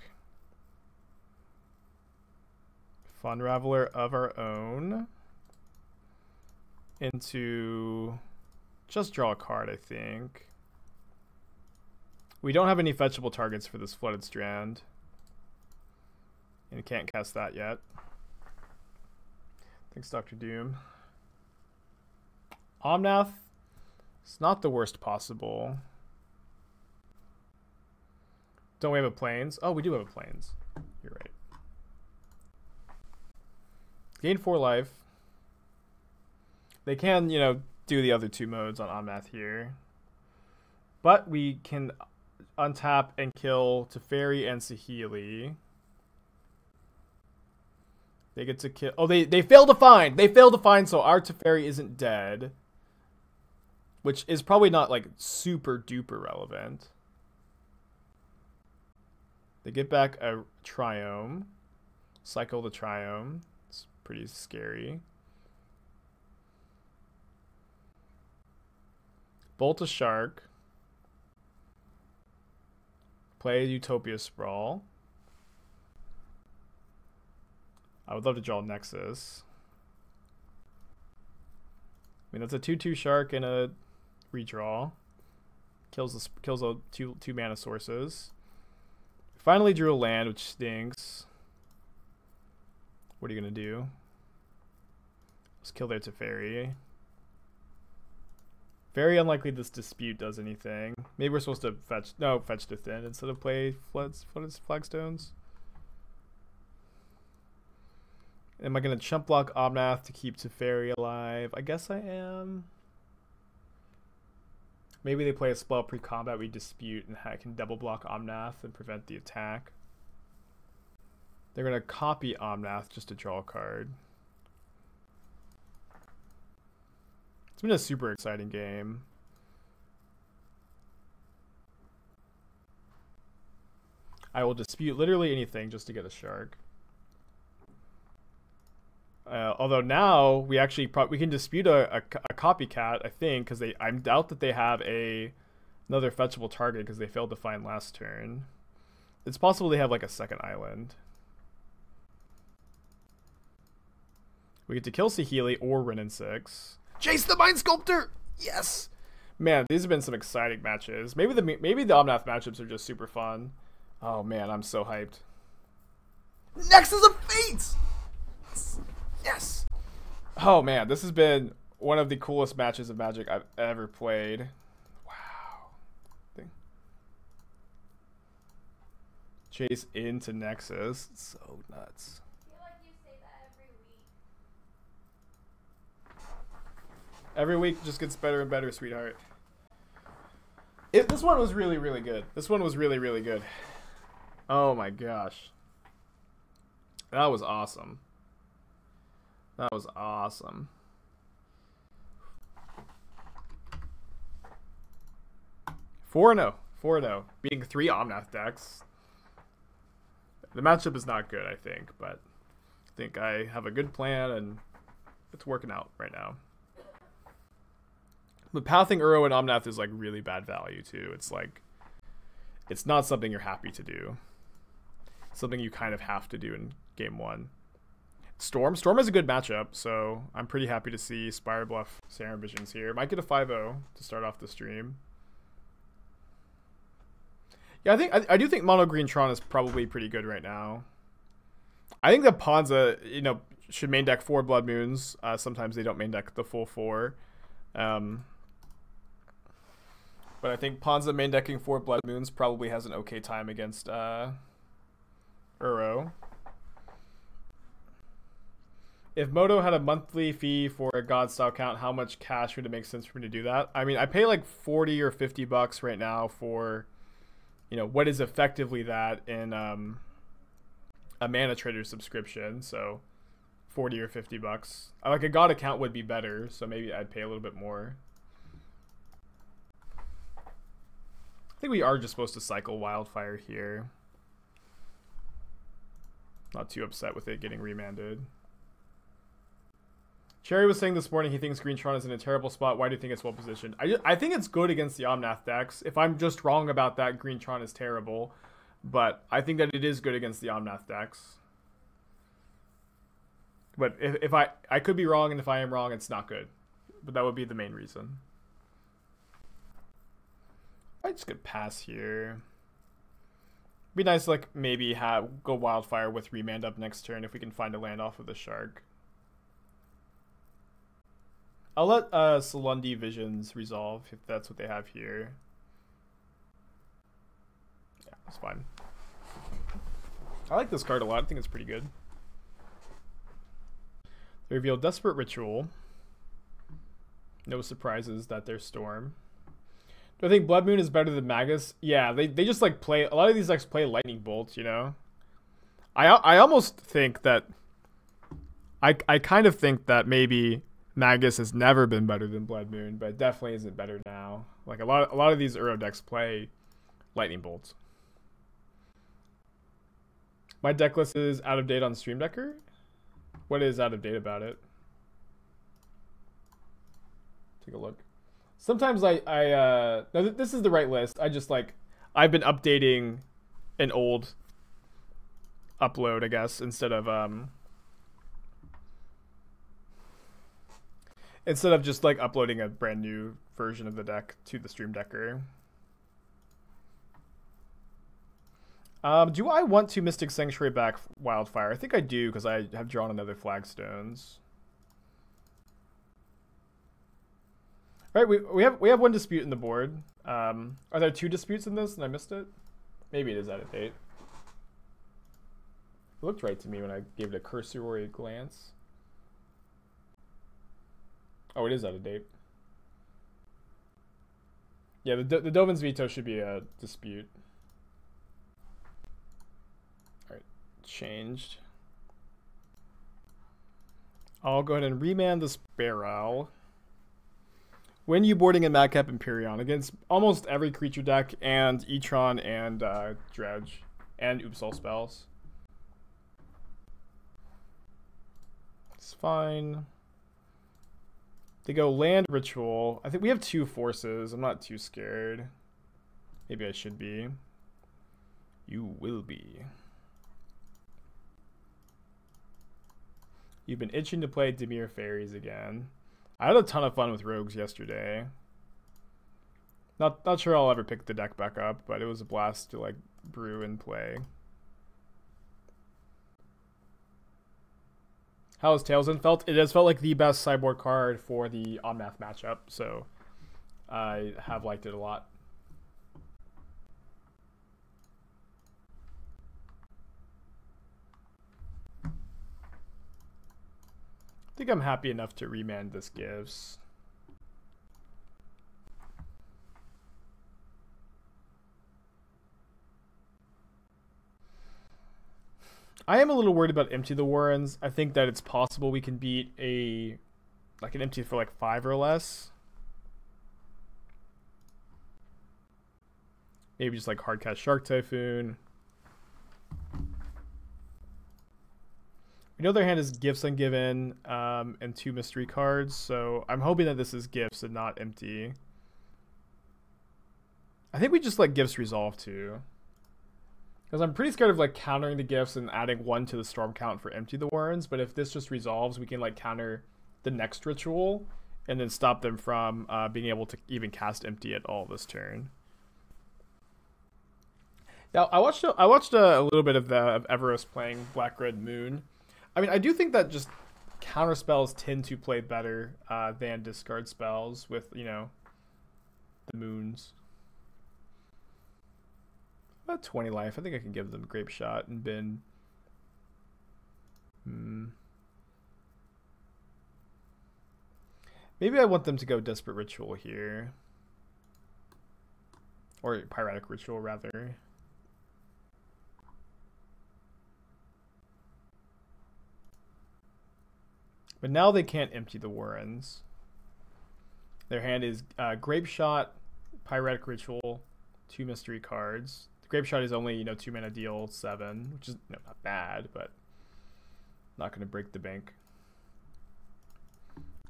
Speaker 1: Fun Raveler of our own. Into... just draw a card, I think. We don't have any fetchable targets for this Flooded Strand. And can't cast that yet. Thanks, Dr. Doom. Omnath. It's not the worst possible. Don't we have a Plains? Oh, we do have a Plains. You're right. Gain 4 life. They can, you know, do the other 2 modes on Omnath here. But we can untap and kill Teferi and Sahili. They get to kill... oh, they fail to find! They fail to find, so our Teferi isn't dead. Which is probably not, like, super duper relevant. They get back a Triome. Cycle the Triome. It's pretty scary. Bolt a Shark. Play Utopia Sprawl. I would love to draw Nexus. I mean, that's a 2/2 Shark and a redraw. Kills a two mana sources. Finally drew a land, which stinks. What are you gonna do? Let's kill their Teferi. Very unlikely this dispute does anything. Maybe we're supposed to fetch to thin instead of play flooded Flagstones. Am I gonna chump block Omnath to keep Teferi alive? I guess I am. Maybe they play a spell pre-combat, we dispute, and I can double block Omnath and prevent the attack. They're gonna copy Omnath just to draw a card. It's been a super exciting game. I will dispute literally anything just to get a Shark. Although now we actually we can dispute a copycat, I think, because I doubt that they have another fetchable target because they failed to find last turn. It's possible they have like a second island. We get to kill Sahili or Ren 6. Jace the Mind Sculptor! Yes! Man, these have been some exciting matches. Maybe the Omnath matchups are just super fun. Oh man, I'm so hyped. Nexus of Fate! Yes! Oh man, this has been one of the coolest matches of Magic I've ever played. Wow. Chase into Nexus. It's so nuts. Every week just gets better and better, sweetheart. This one was really, really good. This one was really, really good. Oh my gosh. That was awesome. That was awesome. Four and 4-0. Beating 3 Omnath decks. The matchup is not good, I think, but think I have a good plan, and it's working out right now. But pathing Uro and Omnath is like really bad value too. It's like, it's not something you're happy to do. It's something you kind of have to do in game 1. Storm is a good matchup, so I'm pretty happy to see Spire Bluff Serum Visions here. Might get a 5-0 to start off the stream. Yeah, I do think Mono Green Tron is probably pretty good right now. I think that Ponza, you know, should main deck 4 Blood Moons. Sometimes they don't main deck the full 4. But I think Ponza main decking 4 Blood Moons probably has an okay time against Uro. If Moto had a monthly fee for a God style count, how much cash would it make sense for me to do that? I mean, I pay like 40 or 50 bucks right now for, you know, what is effectively that in a Mana Trader subscription. So 40 or 50 bucks. Like a God account would be better, so maybe I'd pay a little bit more. I think we are just supposed to cycle Wildfire here. Not too upset with it getting remanded. Cherry was saying this morning he thinks Green Tron is in a terrible spot. Why do you think it's well positioned? I think it's good against the Omnath decks. If I'm just wrong about that, Green Tron is terrible. But I think that it is good against the Omnath decks. But if I could be wrong, and if I am wrong, it's not good. But that would be the main reason. I just could pass here. Be nice to like maybe go Wildfire with Remand up next turn if we can find a land off of the Shark. I'll let Salundi Visions resolve if that's what they have here. Yeah, that's fine. I like this card a lot. I think it's pretty good. They reveal Desperate Ritual. No surprises that they're Storm. Do I think Blood Moon is better than Magus? Yeah, they just like play, a lot of these decks play Lightning Bolt, you know? I almost think that, I kind of think that maybe Magus has never been better than Blood Moon, but it definitely isn't better now. Like a lot of these Uro decks play Lightning Bolts. My deck list is out of date on Stream Decker. What is out of date about it? Take a look. Sometimes no, this is the right list. I just like, I've been updating an old upload, I guess, instead of just like uploading a brand new version of the deck to the Stream Decker. Do I want to Mystic Sanctuary back Wildfire? I think I do, because I have drawn another Flagstones. All right, we have one dispute in the board. Are there 2 disputes in this and I missed it? Maybe it is out of date. It looked right to me when I gave it a cursory glance. Oh, it is out of date. Yeah, the Dovin's Veto should be a dispute. Alright, changed. I'll go ahead and remand the Sparrow. When you boarding a Madcap Emperion against almost every creature deck and E-Tron and Dredge and Oops All spells. It's fine. They go Land Ritual. I think we have 2 forces. I'm not too scared. Maybe I should be. You will be. You've been itching to play Dimir Fairies again. I had a ton of fun with Rogues yesterday. Not sure I'll ever pick the deck back up, but it was a blast to like brew and play. How has Talesyn felt? It has felt like the best sideboard card for the Omnath matchup, so I have liked it a lot. I think I'm happy enough to remand this gives. I am a little worried about Empty the Warrens. I think that it's possible we can beat an Empty for like 5 or less. Maybe just like hardcast Shark Typhoon. We We know their hand is Gifts Ungiven and 2 mystery cards, so I'm hoping that this is Gifts and not empty. I think we just let Gifts resolve too. Because I'm pretty scared of like countering the Gifts and adding 1 to the Storm count for Empty the Warrens, but if this just resolves, we can like counter the next ritual and then stop them from being able to even cast Empty at all this turn. Now, I watched a little bit of Everos playing Black Red Moon. I mean, I do think that just counter spells tend to play better than discard spells with, you know, the moons. About 20 life. I think I can give them Grape Shot and bin. Maybe I want them to go Desperate Ritual here. Or Pyretic Ritual, rather. But now they can't empty the Warrens. Their hand is Grape Shot, Pyretic Ritual, 2 mystery cards. The Grape Shot is only, you know, 2 mana deal 7, which is not bad, but not going to break the bank.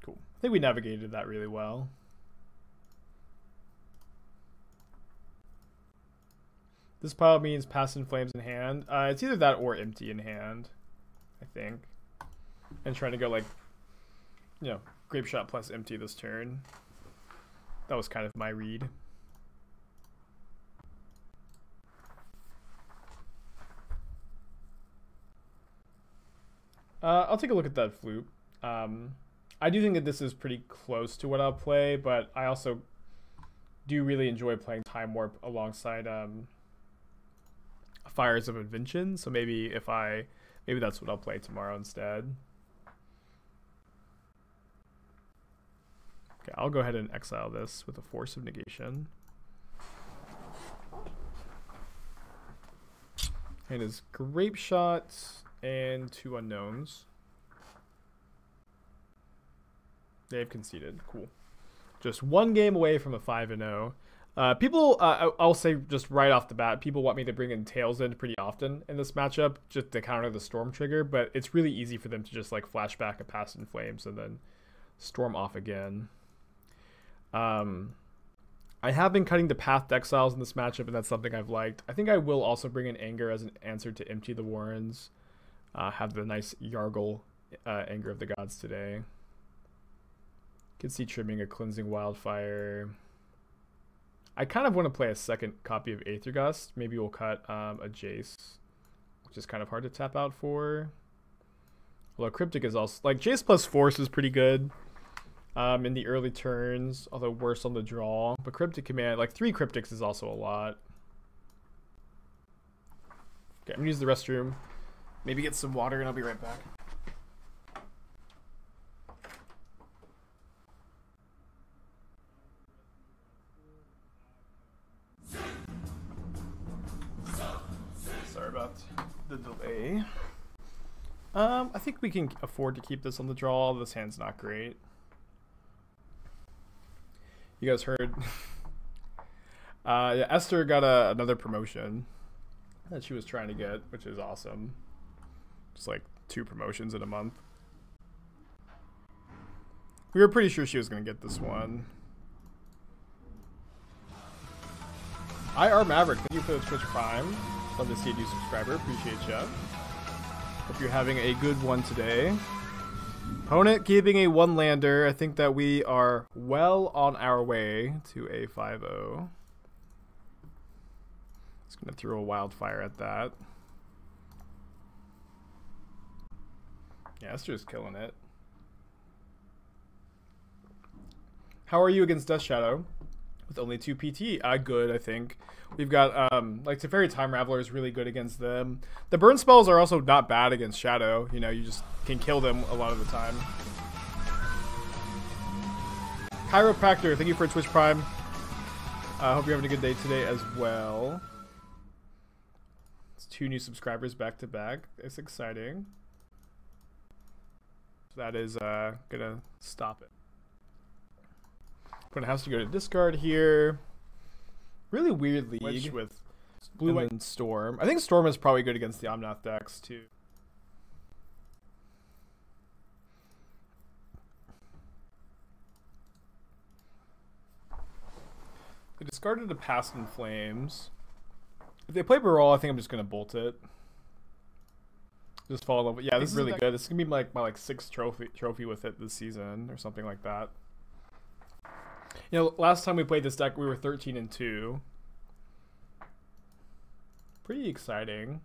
Speaker 1: Cool. I think we navigated that really well. This pile means Pass in Flames in hand. It's either that or Empty in hand, I think. And trying to go like, you know, Grape Shot plus Empty this turn. That was kind of my read. I'll take a look at that flute. I do think that this is pretty close to what I'll play, but I also do really enjoy playing Time Warp alongside Fires of Invention. So maybe that's what I'll play tomorrow instead. Okay, I'll go ahead and exile this with a Force of Negation. And his Grape Shot and 2 unknowns. They've conceded. Cool. Just 1 game away from a 5-0. People, I'll say just right off the bat, people want me to bring in Tails in pretty often in this matchup just to counter the Storm trigger, but it's really easy for them to just like flash back a Pass in Flames and then Storm off again. I have been cutting the Path to Exiles in this matchup, and that's something I've liked. I think I will also bring in Anger as an answer to Empty the Warrens. Have the nice Yargle Anger of the Gods today. Can see trimming a Cleansing Wildfire. I kind of want to play a second copy of Aether Gust. Maybe we'll cut a Jace, which is kind of hard to tap out for. Although Cryptic is also like Jace plus Force is pretty good in the early turns, although worse on the draw. But Cryptic Command, like 3 Cryptics is also a lot. Okay, I'm gonna use the restroom. Maybe get some water and I'll be right back. Sorry about the delay. I think we can afford to keep this on the draw. This hand's not great. You guys heard? Yeah, Esther got another promotion that she was trying to get, which is awesome. Just like 2 promotions in a month. We were pretty sure she was going to get this one. IR Maverick, thank you for the Twitch Prime. Love to see a new subscriber. Appreciate ya. Hope you're having a good one today. Opponent keeping a 1-lander. I think that we are well on our way to a 5-0. Just going to throw a Wildfire at that. Yeah, Esther's killing it. How are you against Death Shadow? With only 2 PT. Good, I think. We've got, like, Teferi Time Raveler is really good against them. The burn spells are also not bad against Shadow. You know, you just can kill them a lot of the time. Chiropractor, thank you for Twitch Prime. Hope you're having a good day today as well. It's 2 new subscribers back to back. It's exciting. So that is gonna stop it. Opponent has to go to discard here. Really weird league with Blue and Storm. I think Storm is probably good against the Omnath decks too. I discarded a Past in Flames. If they play Baral, I think I'm just gonna bolt it. Just fall in love with. Yeah, this is really good. This is gonna be like my 6th trophy with it this season or something like that. You know, last time we played this deck, we were 13-2. Pretty exciting.